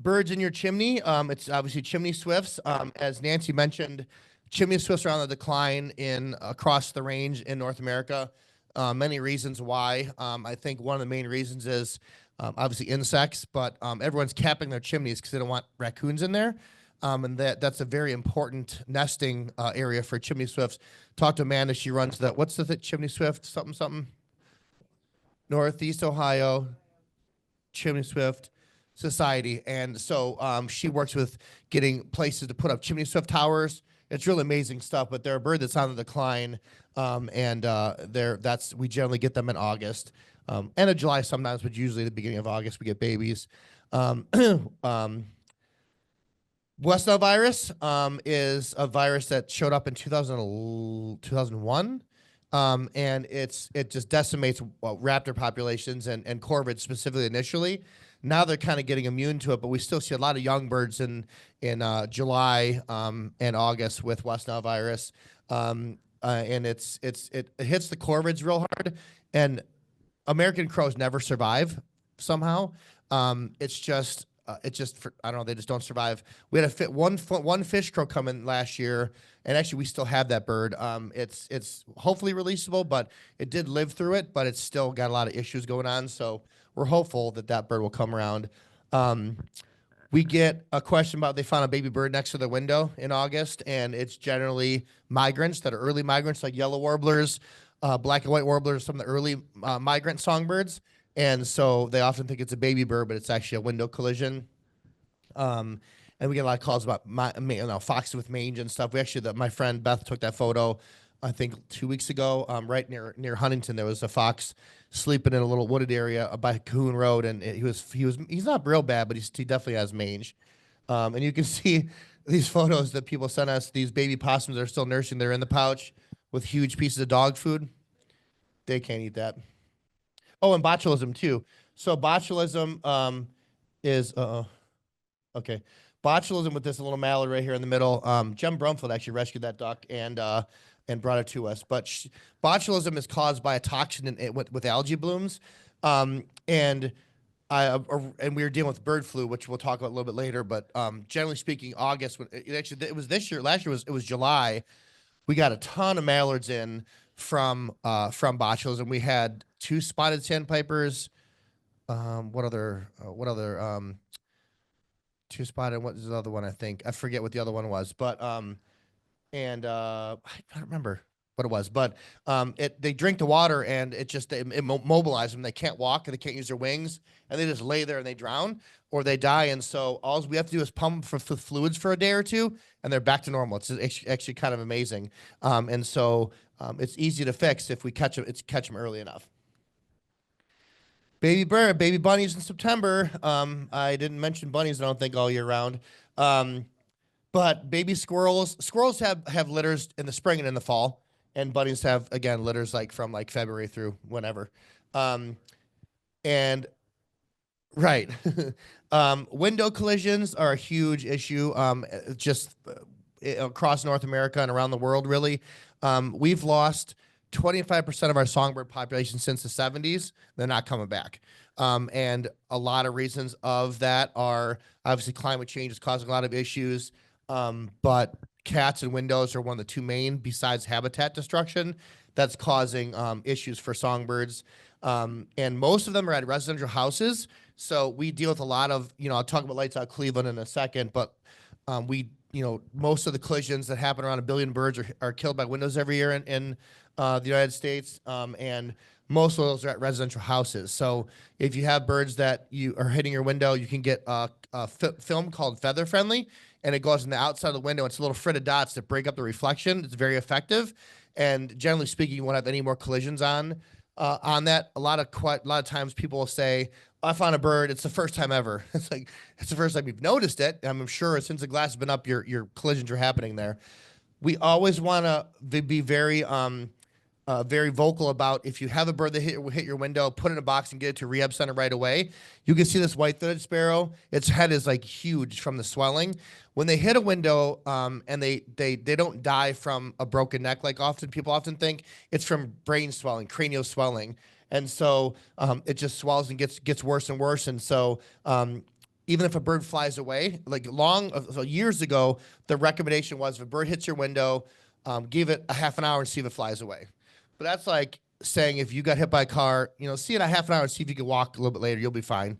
Birds in your chimney. It's obviously chimney swifts. As Nancy mentioned, chimney swifts are on the decline across the range in North America. Many reasons why. I think one of the main reasons is obviously insects, but everyone's capping their chimneys because they don't want raccoons in there. And that's a very important nesting area for chimney swifts. Talked to Amanda. She runs that. What's the chimney swift? Something. Northeast Ohio Chimney Swift Society. And so she works with getting places to put up chimney swift towers. It's really amazing stuff, but they're a bird that's on the decline. We generally get them in August. End of July sometimes, but usually the beginning of August we get babies. West Nile virus is a virus that showed up in 2001. And it just decimates raptor populations and corvids specifically initially. Now they're kind of getting immune to it, but we still see a lot of young birds in July and August with West Nile virus. And it hits the corvids real hard, and American crows never survive somehow. It's just I don't know, they just don't survive. We had one fish crow come in last year, and actually we still have that bird. It's hopefully releasable, but it did live through it, but it's still got a lot of issues going on. So we're hopeful that bird will come around. We get a question about they found a baby bird next to the window in August, and it's generally migrants that are early migrants like yellow warblers, black and white warblers, some of the early migrant songbirds. And so they often think it's a baby bird, but it's actually a window collision. And we get a lot of calls about foxes with mange and stuff. We actually, my friend Beth took that photo, I think 2 weeks ago, right near Huntington. There was a fox sleeping in a little wooded area by Cahoon Road, and he's not real bad, but he definitely has mange. And you can see these photos that people sent us. These baby possums are still nursing. They're in the pouch with huge pieces of dog food. They can't eat that. Oh, and botulism too. So botulism is okay. Botulism with this little mallard right here in the middle. Jem Brumfield actually rescued that duck and brought it to us. But botulism is caused by a toxin with algae blooms, and we were dealing with bird flu, which we'll talk about a little bit later. But generally speaking, August. It was this year. Last year it was July. We got a ton of mallards in from botulism. We had 2 spotted sandpipers. What other 2 spotted? What is the other one? I think I forget what the other one was, but I don't remember what it was. But they drink the water and it mobilizes them. They can't walk and they can't use their wings, and they just lay there and they drown or they die. And so all we have to do is pump for fluids for a day or two, and they're back to normal. It's actually kind of amazing. And so it's easy to fix if we catch them early enough. Baby bunnies in September. I didn't mention bunnies, I don't think, all year round. But baby squirrels have litters in the spring and in the fall, and bunnies have, again, litters from February through whenever. And right. Window collisions are a huge issue, just across North America and around the world, really. We've lost 25% of our songbird population since the 70s. They're not coming back. And a lot of reasons of that are obviously climate change is causing a lot of issues. But cats and windows are one of the 2 main, besides habitat destruction, that's causing issues for songbirds. And most of them are at residential houses. So we deal with a lot of, I'll talk about Lights Out Cleveland in a second, but most of the collisions that happen, around 1 billion birds are killed by windows every year in the United States. And most of those are at residential houses. So if you have birds that you are hitting your window, you can get a film called Feather Friendly, and it goes on the outside of the window. It's little fritted dots that break up the reflection. It's very effective. And generally speaking, you won't have any more collisions on that. A lot of times people will say, I found a bird. It's the first time ever. It's the first time you've noticed it. I'm sure since the glass has been up, your collisions are happening there. We always want to be very vocal about, if you have a bird that hit your window, put it in a box and get it to a rehab center right away. You can see this white-throated sparrow. Its head is huge from the swelling. When they hit a window and they don't die from a broken neck, people often think, it's from brain swelling, cranial swelling. And so it just swells and gets worse and worse. And so even if a bird flies away, years ago, the recommendation was, if a bird hits your window, give it a half an hour and see if it flies away. But that's like saying, if you got hit by a car, see it a half an hour and see if you can walk a little bit later, you'll be fine.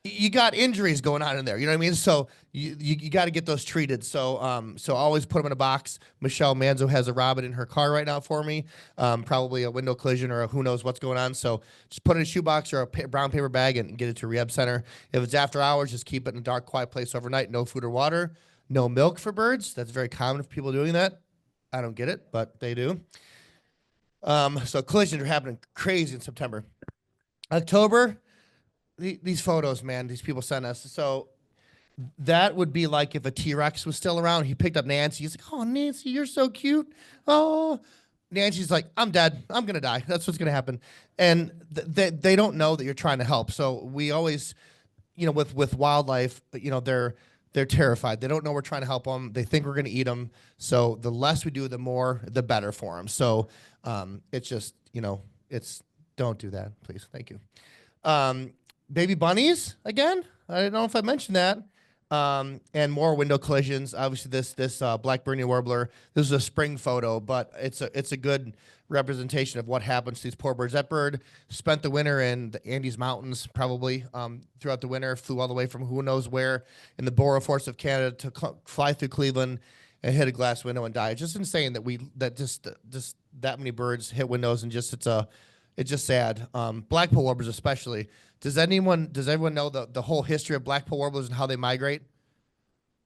you got injuries going on in there. You know what I mean? So you got to get those treated. So so always put them in a box. Michelle Manzo has a robin in her car right now for me. Probably a window collision or who knows what's going on. So just put it in a shoebox or a brown paper bag and get it to a rehab center. If it's after hours, just keep it in a dark, quiet place overnight. No food or water. No milk for birds. That's very common for people doing that. I don't get it, but they do. So collisions are happening crazy in September. October, these photos, man, these people sent us. So that would be like if a T-Rex was still around. He picked up Nancy. He's like, "Oh, Nancy, you're so cute." Oh, Nancy's like, "I'm dead. I'm going to die. That's what's going to happen." And they don't know that you're trying to help. So we always, with wildlife, they're terrified. They don't know we're trying to help them. They think we're going to eat them. So the less we do, the more, the better for them. So it's just, don't do that, please. Thank you. Baby bunnies again. I don't know if I mentioned that. And more window collisions. Obviously, this black Bernier warbler. This is a spring photo, but it's a good representation of what happens to these poor birds. That bird spent the winter in the Andes Mountains, probably throughout the winter. Flew all the way from who knows where in the Borough Forest of Canada to fly through Cleveland and hit a glass window and die. It's just insane that just that many birds hit windows and it's just sad. Blackpoll warblers especially. Does everyone know the whole history of Blackpoll warblers and how they migrate?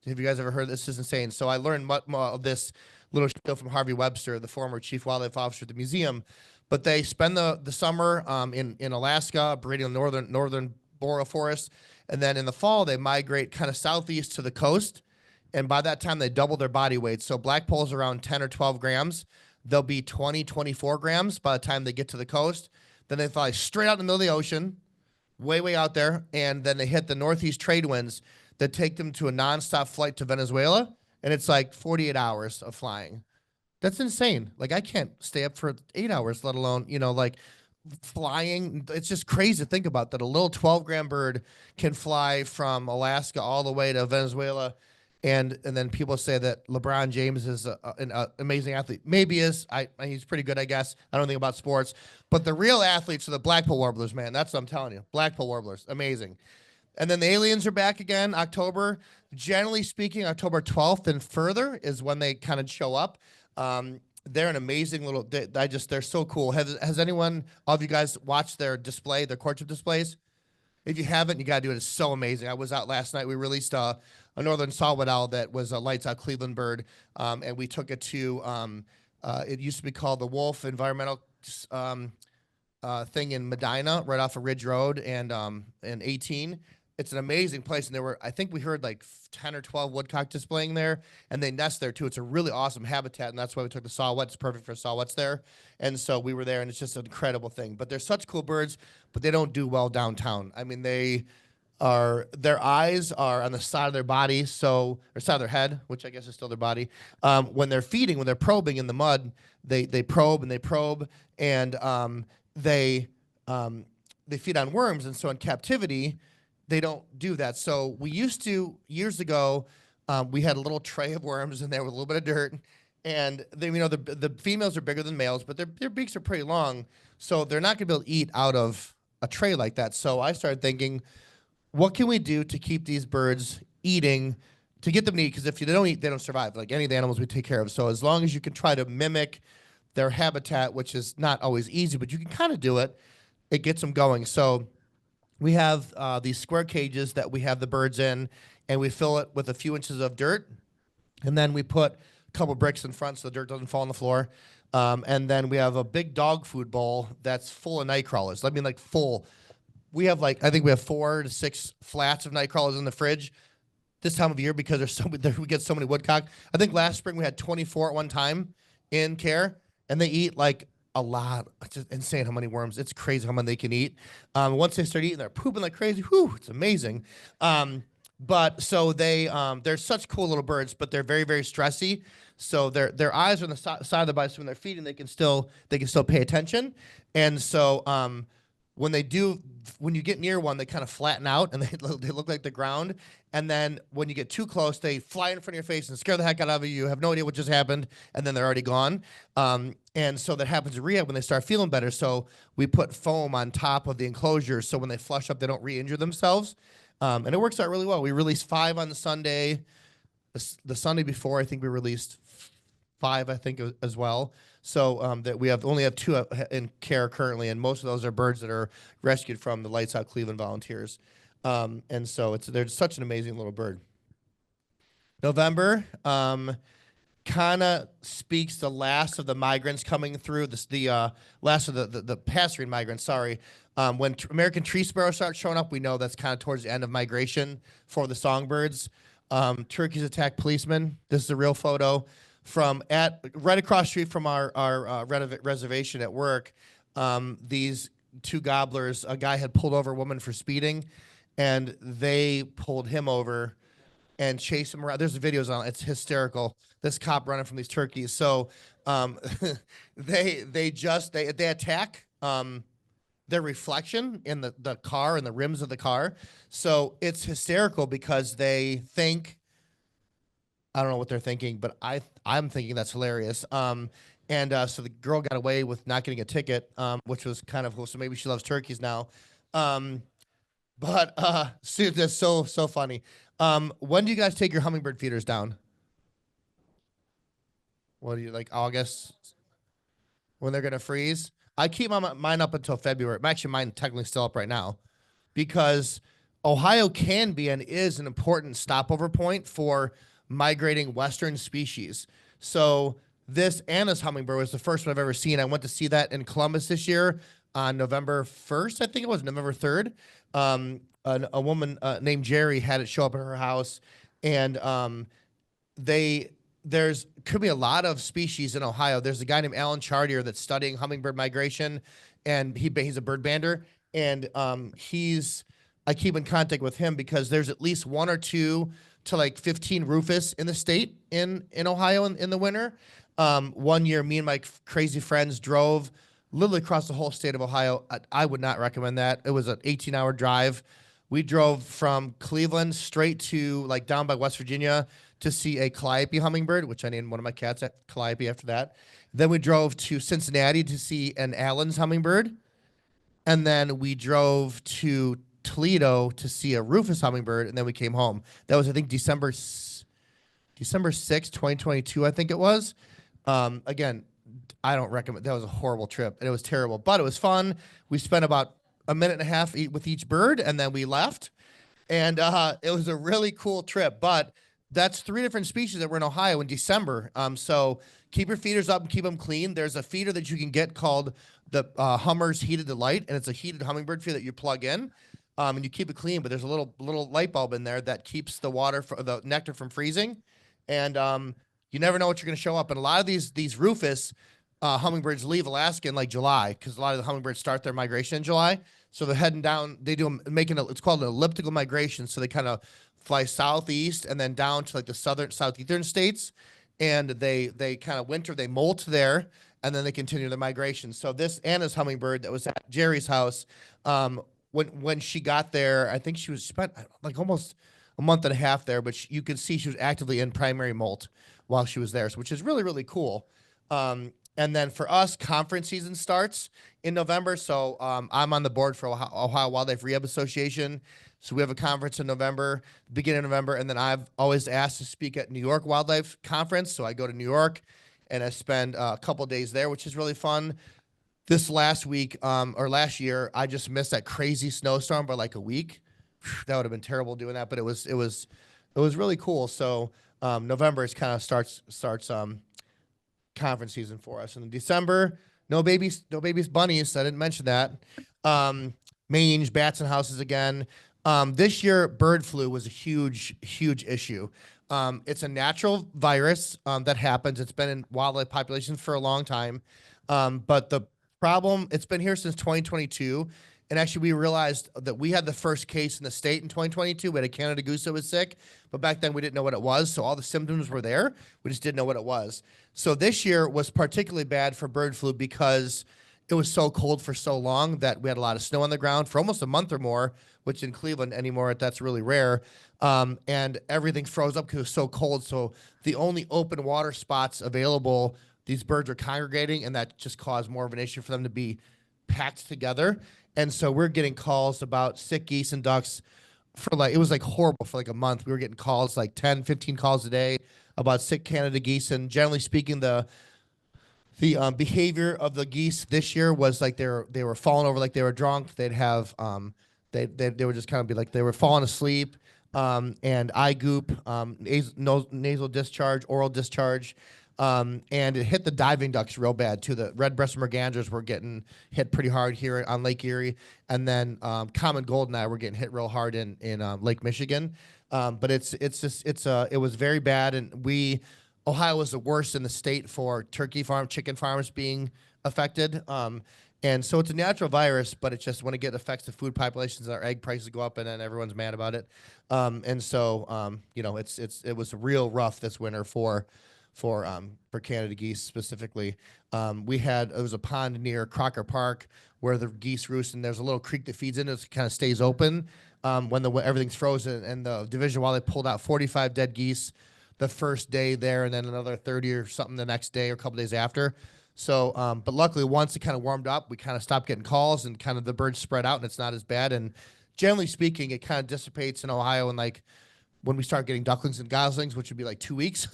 Have you guys ever heard this? This is insane. So I learned much more of this little spiel from Harvey Webster, the former chief wildlife officer at the museum. But they spend the summer in Alaska, breeding northern Borough Forest, and then in the fall they migrate kind of southeast to the coast. And by that time they double their body weight. So Blackpoll's around 10 or 12 grams. They'll be 20, 24 grams by the time they get to the coast. Then they fly straight out in the middle of the ocean, way out there, and then they hit the northeast trade winds that take them to a nonstop flight to Venezuela, and it's like 48 hours of flying. That's insane. Like, I can't stay up for 8 hours, let alone, flying. It's just crazy to think about that a little 12-gram bird can fly from Alaska all the way to Venezuela. And then people say that LeBron James is an amazing athlete. Maybe is. He's pretty good, I guess. I don't think about sports. But the real athletes are the Blackpoll warblers, man. That's what I'm telling you. Blackpoll warblers, amazing. And then the aliens are back again, October. Generally speaking, October 12th and further is when they kind of show up. They're an amazing little, they're so cool. Has anyone of you guys watched their display, their courtship displays? If you haven't, you got to do it. It's so amazing. I was out last night. We released a northern saw-whet owl that was a lights-out Cleveland bird, and we took it to, it used to be called the Wolf Environmental thing in Medina, right off of Ridge Road and 18. It's an amazing place, and I think we heard like 10 or 12 woodcock displaying there, and they nest there too. It's a really awesome habitat, and that's why we took the saw-whet. It's perfect for saw-whets there, and so we were there, and it's just an incredible thing. But they're such cool birds, but they don't do well downtown. I mean, their eyes are on the side of their body, or side of their head, which I guess is still their body. When they're feeding, when they're probing in the mud, they probe and they probe, and they feed on worms, and so in captivity, they don't do that. So we used to, years ago, we had a little tray of worms in there with a little bit of dirt, and the females are bigger than males, but their beaks are pretty long, so they're not gonna be able to eat out of a tray like that. So I started thinking, what can we do to keep these birds eating, to get them to eat? Because if they don't eat, they don't survive, like any of the animals we take care of. So as long as you can try to mimic their habitat, which is not always easy, but you can kind of do it, it gets them going. So we have these square cages that we have the birds in, and we fill it with a few inches of dirt, and then we put a couple bricks in front so the dirt doesn't fall on the floor. And then we have a big dog food bowl that's full of night crawlers. I mean, like full. We have I think we have 4 to 6 flats of night crawlers in the fridge this time of year because we get so many woodcock. I think last spring we had 24 at one time in care, and they eat like a lot. It's just insane how many worms. It's crazy how many they can eat. Once they start eating, they're pooping like crazy. Whew, it's amazing. But so they're such cool little birds, but they're very, very stressy. So their eyes are on the side of the body, so when they're feeding, they can still pay attention. And so when you get near one, they kind of flatten out and they look like the ground. And then when you get too close, they fly in front of your face and scare the heck out of you. You have no idea what just happened, and then they're already gone. And so that happens in rehab when they start feeling better. So we put foam on top of the enclosure so when they flush up, they don't re-injure themselves. And it works out really well. We released 5 on the Sunday. The Sunday before, I think we released 5, I think, as well. So that we only have 2 in care currently, and most of those are birds that are rescued from the Lights Out Cleveland volunteers. And so they're such an amazing little bird. November, kind of speaks the last of the migrants coming through, the last of the passerine migrants, sorry. When American tree sparrows start showing up, we know that's kind of towards the end of migration for the songbirds. Turkeys attack policemen. This is a real photo from right across the street from our reservation at work. These 2 gobblers, a guy had pulled over a woman for speeding, and they pulled him over and chased him around. There's videos on it. It's hysterical. This cop running from these turkeys. So they attack their reflection in the car and the rims of the car. So it's hysterical because they think, I don't know what they're thinking, but I'm thinking that's hilarious. So the girl got away with not getting a ticket, which was kind of cool. So maybe she loves turkeys now. See, that's so funny. When do you guys take your hummingbird feeders down? What do you like, August? When they're gonna freeze? I keep mine up until February. Actually, mine technically still up right now, because Ohio can be and is an important stopover point for migrating Western species. So this Anna's hummingbird was the first one I've ever seen. I went to see that in Columbus this year on November 1st, I think it was November 3rd. A woman named Jerry had it show up at her house, and there's could be a lot of species in Ohio. There's a guy named Alan Chartier that's studying hummingbird migration, and he's a bird bander, and I keep in contact with him because there's at least 1 or 2 to like 15 rufous in the state in Ohio in the winter. One year, me and my crazy friends drove literally across the whole state of Ohio. I would not recommend that. It was an 18-hour drive. We drove from Cleveland straight to like down by West Virginia to see a calliope hummingbird, which I named one of my cats Calliope after that. Then we drove to Cincinnati to see an Allen's hummingbird. And then we drove to Toledo to see a Rufus hummingbird, and then we came home. That was, I think, December 6th, 2022, I think it was. Again, I don't recommend. That was a horrible trip, and it was terrible, but it was fun. We spent about a minute and a half with each bird, and then we left. And it was a really cool trip, but that's 3 different species that were in Ohio in December. So keep your feeders up and keep them clean. There's a feeder that you can get called the Hummer's Heated Delight, and it's a heated hummingbird feeder that you plug in, and you keep it clean. But there's a little light bulb in there that keeps the the nectar from freezing, and you never know what you're going to show up. And a lot of these Rufus hummingbirds leave Alaska in like July, because a lot of the hummingbirds start their migration in July. So they're heading down. They do it's called an elliptical migration. So they kind of fly southeast and then down to like the southeastern states, and they kind of winter. They molt there, and then they continue their migration. So this Anna's hummingbird that was at Jerry's house, when she got there, I think she was spent like almost a month and a half there, but you could see she was actively in primary molt while she was there, which is really, really cool. And then for us, conference season starts in November. So I'm on the board for Ohio Wildlife Rehab Association. So we have a conference in November, beginning of November. And then I've always asked to speak at New York Wildlife Conference. So I go to New York and I spend a couple days there, which is really fun. This last week or last year, I just missed that crazy snowstorm by like a week. That would have been terrible doing that, but it was really cool. So November is kind of starts conference season for us. And in December, no babies, bunnies. I didn't mention that. Mange, bats in houses again. This year, bird flu was a huge issue. It's a natural virus that happens. It's been in wildlife populations for a long time. But the problem, it's been here since 2022. And actually, we realized that we had the first case in the state in 2022. We had a Canada Goose that was sick, but back then we didn't know what it was. So all the symptoms were there. We just didn't know what it was. So this year was particularly bad for bird flu because it was so cold for so long that we had a lot of snow on the ground for almost a month or more, which in Cleveland anymore, that's really rare. And everything froze up because it was so cold. So the only open water spots available, these birds are congregating, and that just caused more of an issue for them to be packed together. And so we're getting calls about sick geese and ducks for like, it was like horrible for like a month. We were getting calls, like 10, 15 calls a day about sick Canada geese. And generally speaking, the behavior of the geese this year was like they were falling over like they were drunk. They'd have they would just kind of be like they were falling asleep, and eye goop, nasal discharge, oral discharge, and it hit the diving ducks real bad too. The red-breasted mergansers were getting hit pretty hard here on Lake Erie, and then common goldeneye were getting hit real hard in Lake Michigan. But it was very bad, and Ohio was the worst in the state for chicken farms being affected. And so it's a natural virus, but it's just when it affects the food populations, our egg prices go up, and then everyone's mad about it. And so it was real rough this winter for Canada geese specifically. It was a pond near Crocker Park where the geese roost, and there's a little creek that feeds into it, so it kind of stays open when everything's frozen. And the Division of Wildlife pulled out 45 dead geese the first day there, and then another 30 or something the next day or a couple days after. So, but luckily, once it kind of warmed up, we kind of stopped getting calls, and kind of the birds spread out, and it's not as bad. And generally speaking, it kind of dissipates in Ohio, and like when we start getting ducklings and goslings, which would be like 2 weeks.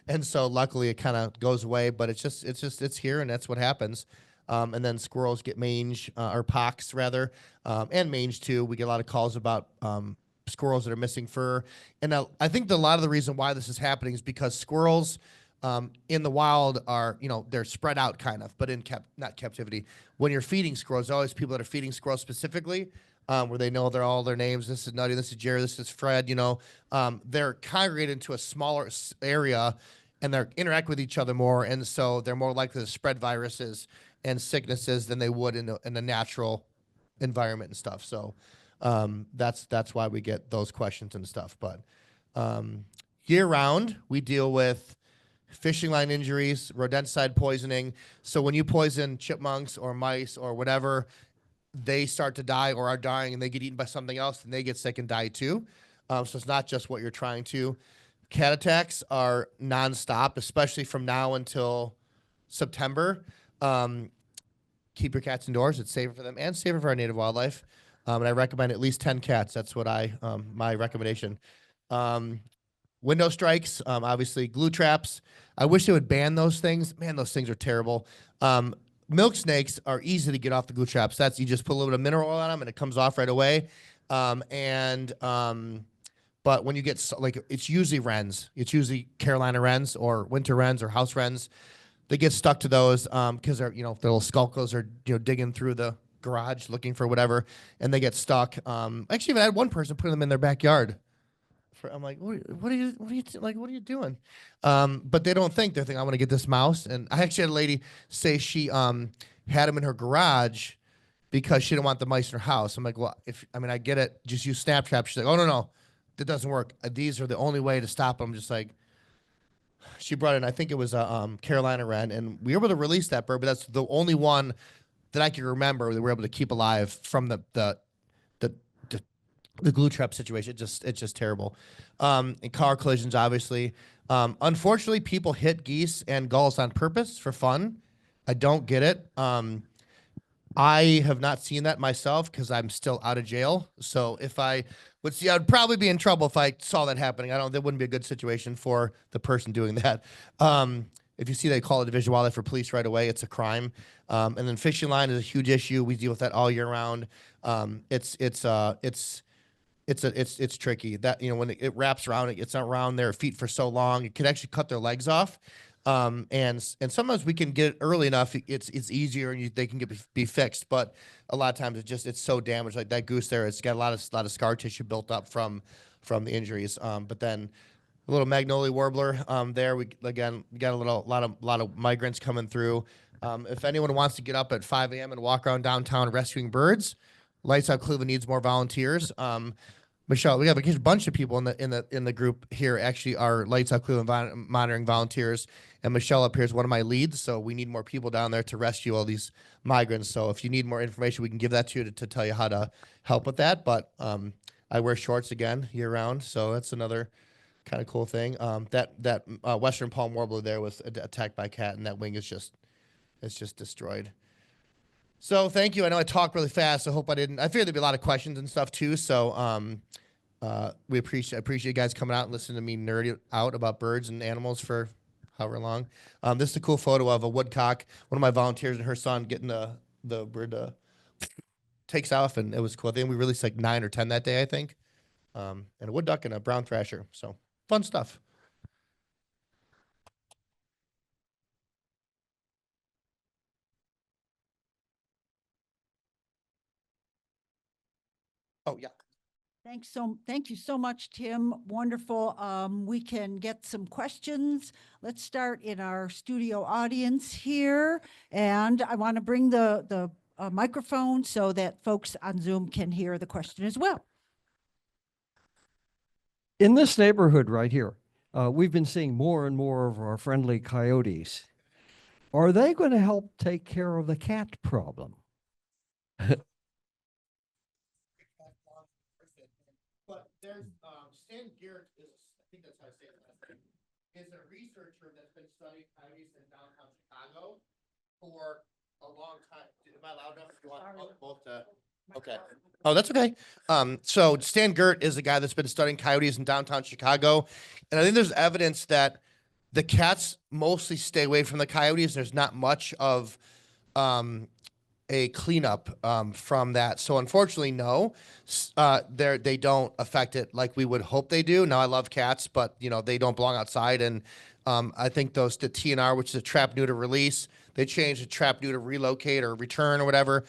And so luckily it kind of goes away, but it's here, and that's what happens. And then squirrels get mange, or pox rather, and mange too. We get a lot of calls about squirrels that are missing fur. And I think a lot of the reason why this is happening is because squirrels in the wild are, they're spread out kind of, but not captivity. When you're feeding squirrels, there's always people that are feeding squirrels specifically, where they know all their names. This is Nutty, this is Jerry, this is Fred, they're congregated into a smaller area, and they interact with each other more. And so they're more likely to spread viruses and sicknesses than they would in a natural environment and stuff. So that's why we get those questions and stuff. But year round, we deal with fishing line injuries, rodenticide poisoning. So when you poison chipmunks or mice or whatever, they start to die or are dying, and they get eaten by something else, and they get sick and die too. So it's not just what you're trying to. Cat attacks are nonstop, especially from now until September. Keep your cats indoors. It's safer for them and safer for our native wildlife. And I recommend at least 10 cats. That's what my recommendation. Window strikes, obviously glue traps. I wish they would ban those things. Man, those things are terrible. Milk snakes are easy to get off the glue traps. You just put a little bit of mineral oil on them, and it comes off right away. But when you get, it's usually wrens. It's usually Carolina wrens or winter wrens or house wrens. They get stuck to those because they're, their little skulkers are, digging through the garage looking for whatever, and they get stuck. Actually, even I had one person putting them in their backyard. I'm like, what are you doing? But they don't think. They're thinking, I want to get this mouse. And I actually had a lady say she had them in her garage because she didn't want the mice in her house. I'm like, well, I get it. Just use snap traps. She's like, oh, no, that doesn't work. These are the only way to stop them. Just like, she brought in, I think it was a Carolina wren, and we were able to release that bird, but that's the only one that I can remember that we were able to keep alive from the glue trap situation. It's just terrible. And car collisions, obviously. Unfortunately, people hit geese and gulls on purpose for fun. I don't get it. I have not seen that myself because I'm still out of jail. So if I would see, I'd probably be in trouble if I saw that happening. That wouldn't be a good situation for the person doing that. If you see they call a Division of Wildlife or police right away, it's a crime. And then fishing line is a huge issue. We deal with that all year round. It's tricky that, when it wraps around, it gets around their feet for so long, it could actually cut their legs off. And sometimes we can get it early enough. It's easier, and they can be fixed. But a lot of times it's so damaged. Like that goose there, it's got a lot of scar tissue built up from the injuries. But then a little magnolia warbler there. We got a lot of migrants coming through. If anyone wants to get up at 5 a.m. and walk around downtown rescuing birds, Lights Out Cleveland needs more volunteers. Michelle, we have a bunch of people in the group here actually are Lights Out Cleveland monitoring volunteers, and Michelle up here is one of my leads. So we need more people down there to rescue all these migrants. So if you need more information, we can give that to you to tell you how to help with that. But I wear shorts again year round, so that's another kind of cool thing. That Western palm warbler there was attacked by a cat, and that wing is just destroyed. So thank you. I know I talked really fast. I hope I didn't. I figured there'd be a lot of questions and stuff too. So We appreciate you guys coming out and listening to me nerd out about birds and animals for however long. This is a cool photo of a woodcock. One of my volunteers and her son getting the bird takes off, and it was cool. I think we released like 9 or 10 that day, I think. And a wood duck and a brown thrasher. So fun stuff. Oh yeah. Thank you so much, Tim. Wonderful. We can get some questions. Let's start in our studio audience here. And I want to bring the microphone so that folks on Zoom can hear the question as well. In this neighborhood right here, we've been seeing more and more of our friendly coyotes. Are they going to help take care of the cat problem? But there's Stan Garrett is, I think that's how I say it last name, is a researcher that's been studying coyotes in downtown Chicago for a long time. Am I loud enough? Do you want both to? Okay. Oh, that's okay. So Stan Gert is a guy that's been studying coyotes in downtown Chicago, and I think there's evidence that the cats mostly stay away from the coyotes. There's not much of a cleanup from that. So unfortunately, no, they don't affect it like we would hope they do. Now I love cats, but you know, they don't belong outside. And I think the TNR, which is a trap, neuter, release, they changed the trap, neuter, relocate or return or whatever,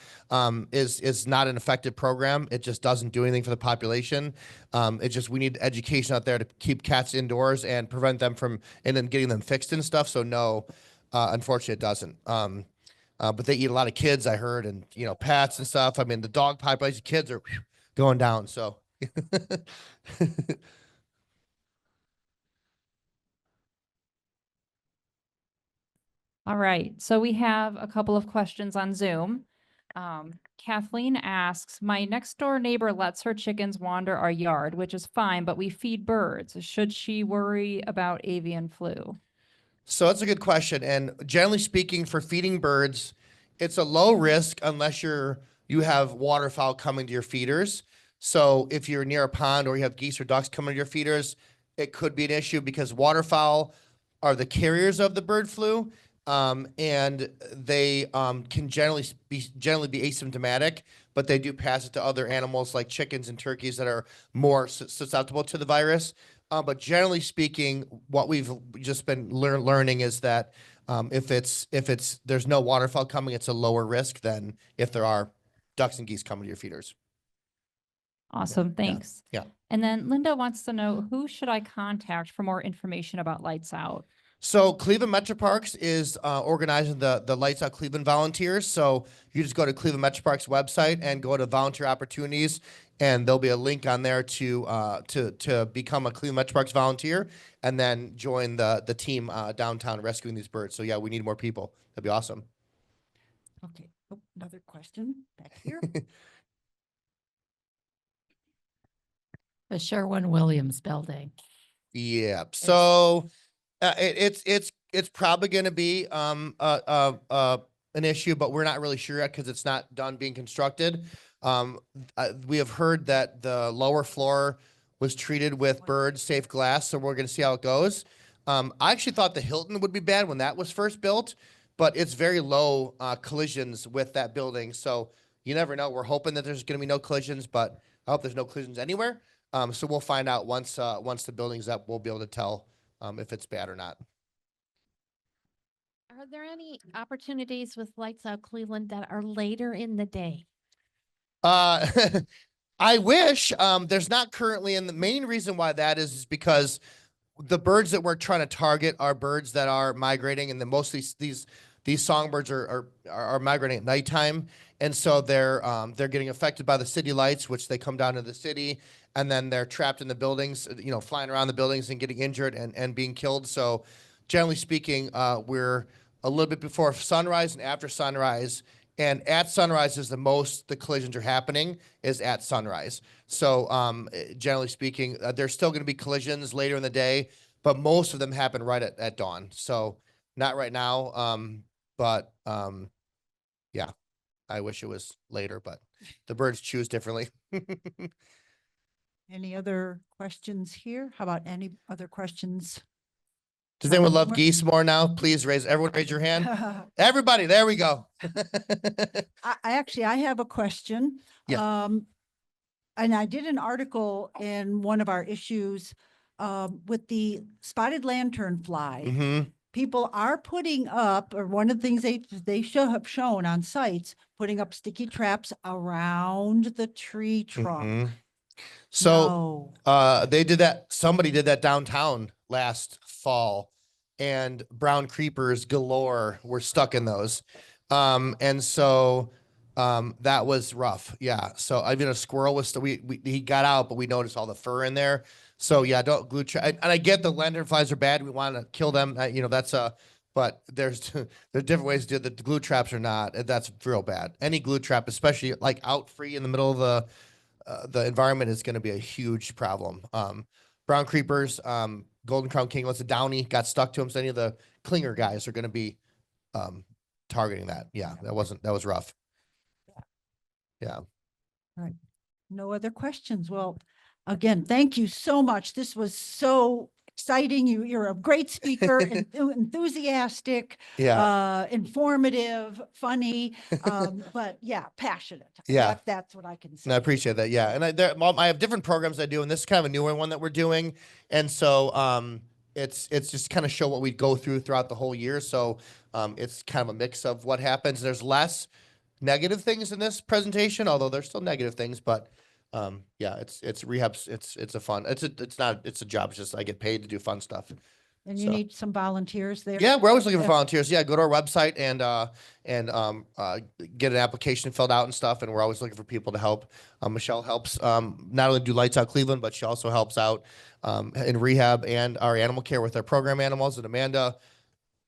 is not an effective program. It just doesn't do anything for the population. It's just, we need education out there to keep cats indoors and prevent them from, and then getting them fixed and stuff. So no, unfortunately it doesn't. But they eat a lot of kids, I heard, and you know, pets and stuff. I mean, the dog population, kids are going down. So, All right, so we have a couple of questions on Zoom. Kathleen asks, my next door neighbor lets her chickens wander our yard, which is fine, but we feed birds. Should she worry about avian flu? so that's a good question. And generally speaking, for feeding birds, it's a low risk unless you have waterfowl coming to your feeders. So if you're near a pond or you have geese or ducks coming to your feeders, it could be an issue because waterfowl are the carriers of the bird flu. And they can generally be asymptomatic, but they do pass it to other animals like chickens and turkeys that are more susceptible to the virus. But generally speaking, what we've just been learning is that if there's no waterfowl coming, it's a lower risk than if there are ducks and geese coming to your feeders. Awesome, thanks. Yeah. And then Linda wants to know, who should I contact for more information about Lights Out? So Cleveland Metro Parks is organizing the Lights Out Cleveland volunteers. So you just go to Cleveland Metro Parks website and go to volunteer opportunities, and there'll be a link on there to become a Cleveland Metro Parks volunteer and then join the team downtown rescuing these birds. So yeah, we need more people. That'd be awesome. Okay, oh, another question back here. The Sherwin-Williams building. Yeah. So it's probably going to be an issue, but we're not really sure yet because it's not done being constructed. We have heard that the lower floor was treated with bird safe glass, so we're going to see how it goes. I actually thought the Hilton would be bad when that was first built, but it's very low collisions with that building. So you never know. We're hoping that there's going to be no collisions, but I hope there's no collisions anywhere. So we'll find out once the building's up, we'll be able to tell if it's bad or not. Are there any opportunities with Lights Out Cleveland that are later in the day? I wish there's not currently, and the main reason why that is because the birds that we're trying to target are birds that are migrating, and mostly these songbirds are migrating at nighttime, and so they're getting affected by the city lights, which they come down to the city, and then they're trapped in the buildings, you know, flying around the buildings and getting injured and being killed. So generally speaking, we're a little bit before sunrise and after sunrise. And at sunrise is the collisions are happening is at sunrise. So generally speaking, there's still going to be collisions later in the day, but most of them happen right at dawn. So not right now, but yeah, I wish it was later, but the birds choose differently. Any other questions here? How about any other questions? Does anyone from- love geese more now? Please everyone raise your hand. Everybody, there we go. I have a question. Yeah. And I did an article in one of our issues with the spotted lanternfly. hmm People are putting up, or one of the things they should have shown on sites, putting up sticky traps around the tree trunk. So No. they did that. Somebody did that downtown last fall, and brown creepers galore were stuck in those. And so that was rough. Yeah. So even a squirrel was he got out, but we noticed all the fur in there. So yeah, don't glue trap. And I get the lanternflies are bad. We want to kill them. You know, that's but there's different ways to do it. The glue traps are not. That's real bad. Any glue trap, especially like out free in the middle of the environment, is going to be a huge problem. Brown creepers, golden crown kinglets, a downy got stuck to them. So any of the clinger guys are going to be targeting that. Yeah, that was rough. Yeah. No other questions. Well, again, thank you so much. This was so exciting. You're a great speaker, enthusiastic, Yeah. informative, funny, but yeah, passionate. Yeah. That's what I can say. And I appreciate that. Yeah. And I have different programs I do, and this is kind of a newer one that we're doing. And so it's just kind of show what we go throughout the whole year. So it's kind of a mix of what happens. There's less negative things in this presentation, although there's still negative things, but yeah, it's rehab. It's a job. It's just I get paid to do fun stuff. And you So- need some volunteers there. Yeah, we're always looking for Yeah. volunteers. Yeah, go to our website and get an application filled out and stuff. And we're always looking for people to help. Michelle helps not only do Lights Out Cleveland, but she also helps out in rehab and our animal care with our program animals. And Amanda,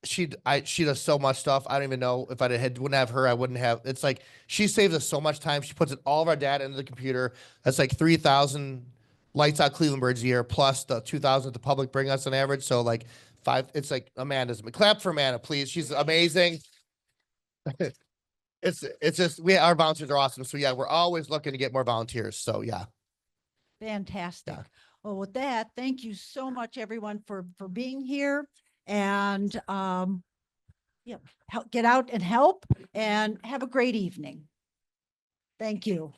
she does so much stuff. I don't even know if wouldn't have her, I wouldn't have. It's like she saves us so much time. She puts all of our data into the computer. That's like 3,000 Lights Out Cleveland birds a year, plus the 2,000 the public bring us on average. So like it's like Amanda's. Clap for Amanda, please. She's amazing. It's just our volunteers are awesome. So yeah, we're always looking to get more volunteers. So yeah. Fantastic. Yeah. Well, with that, thank you so much, everyone, for being here. And yeah, get out and help and have a great evening. Thank you.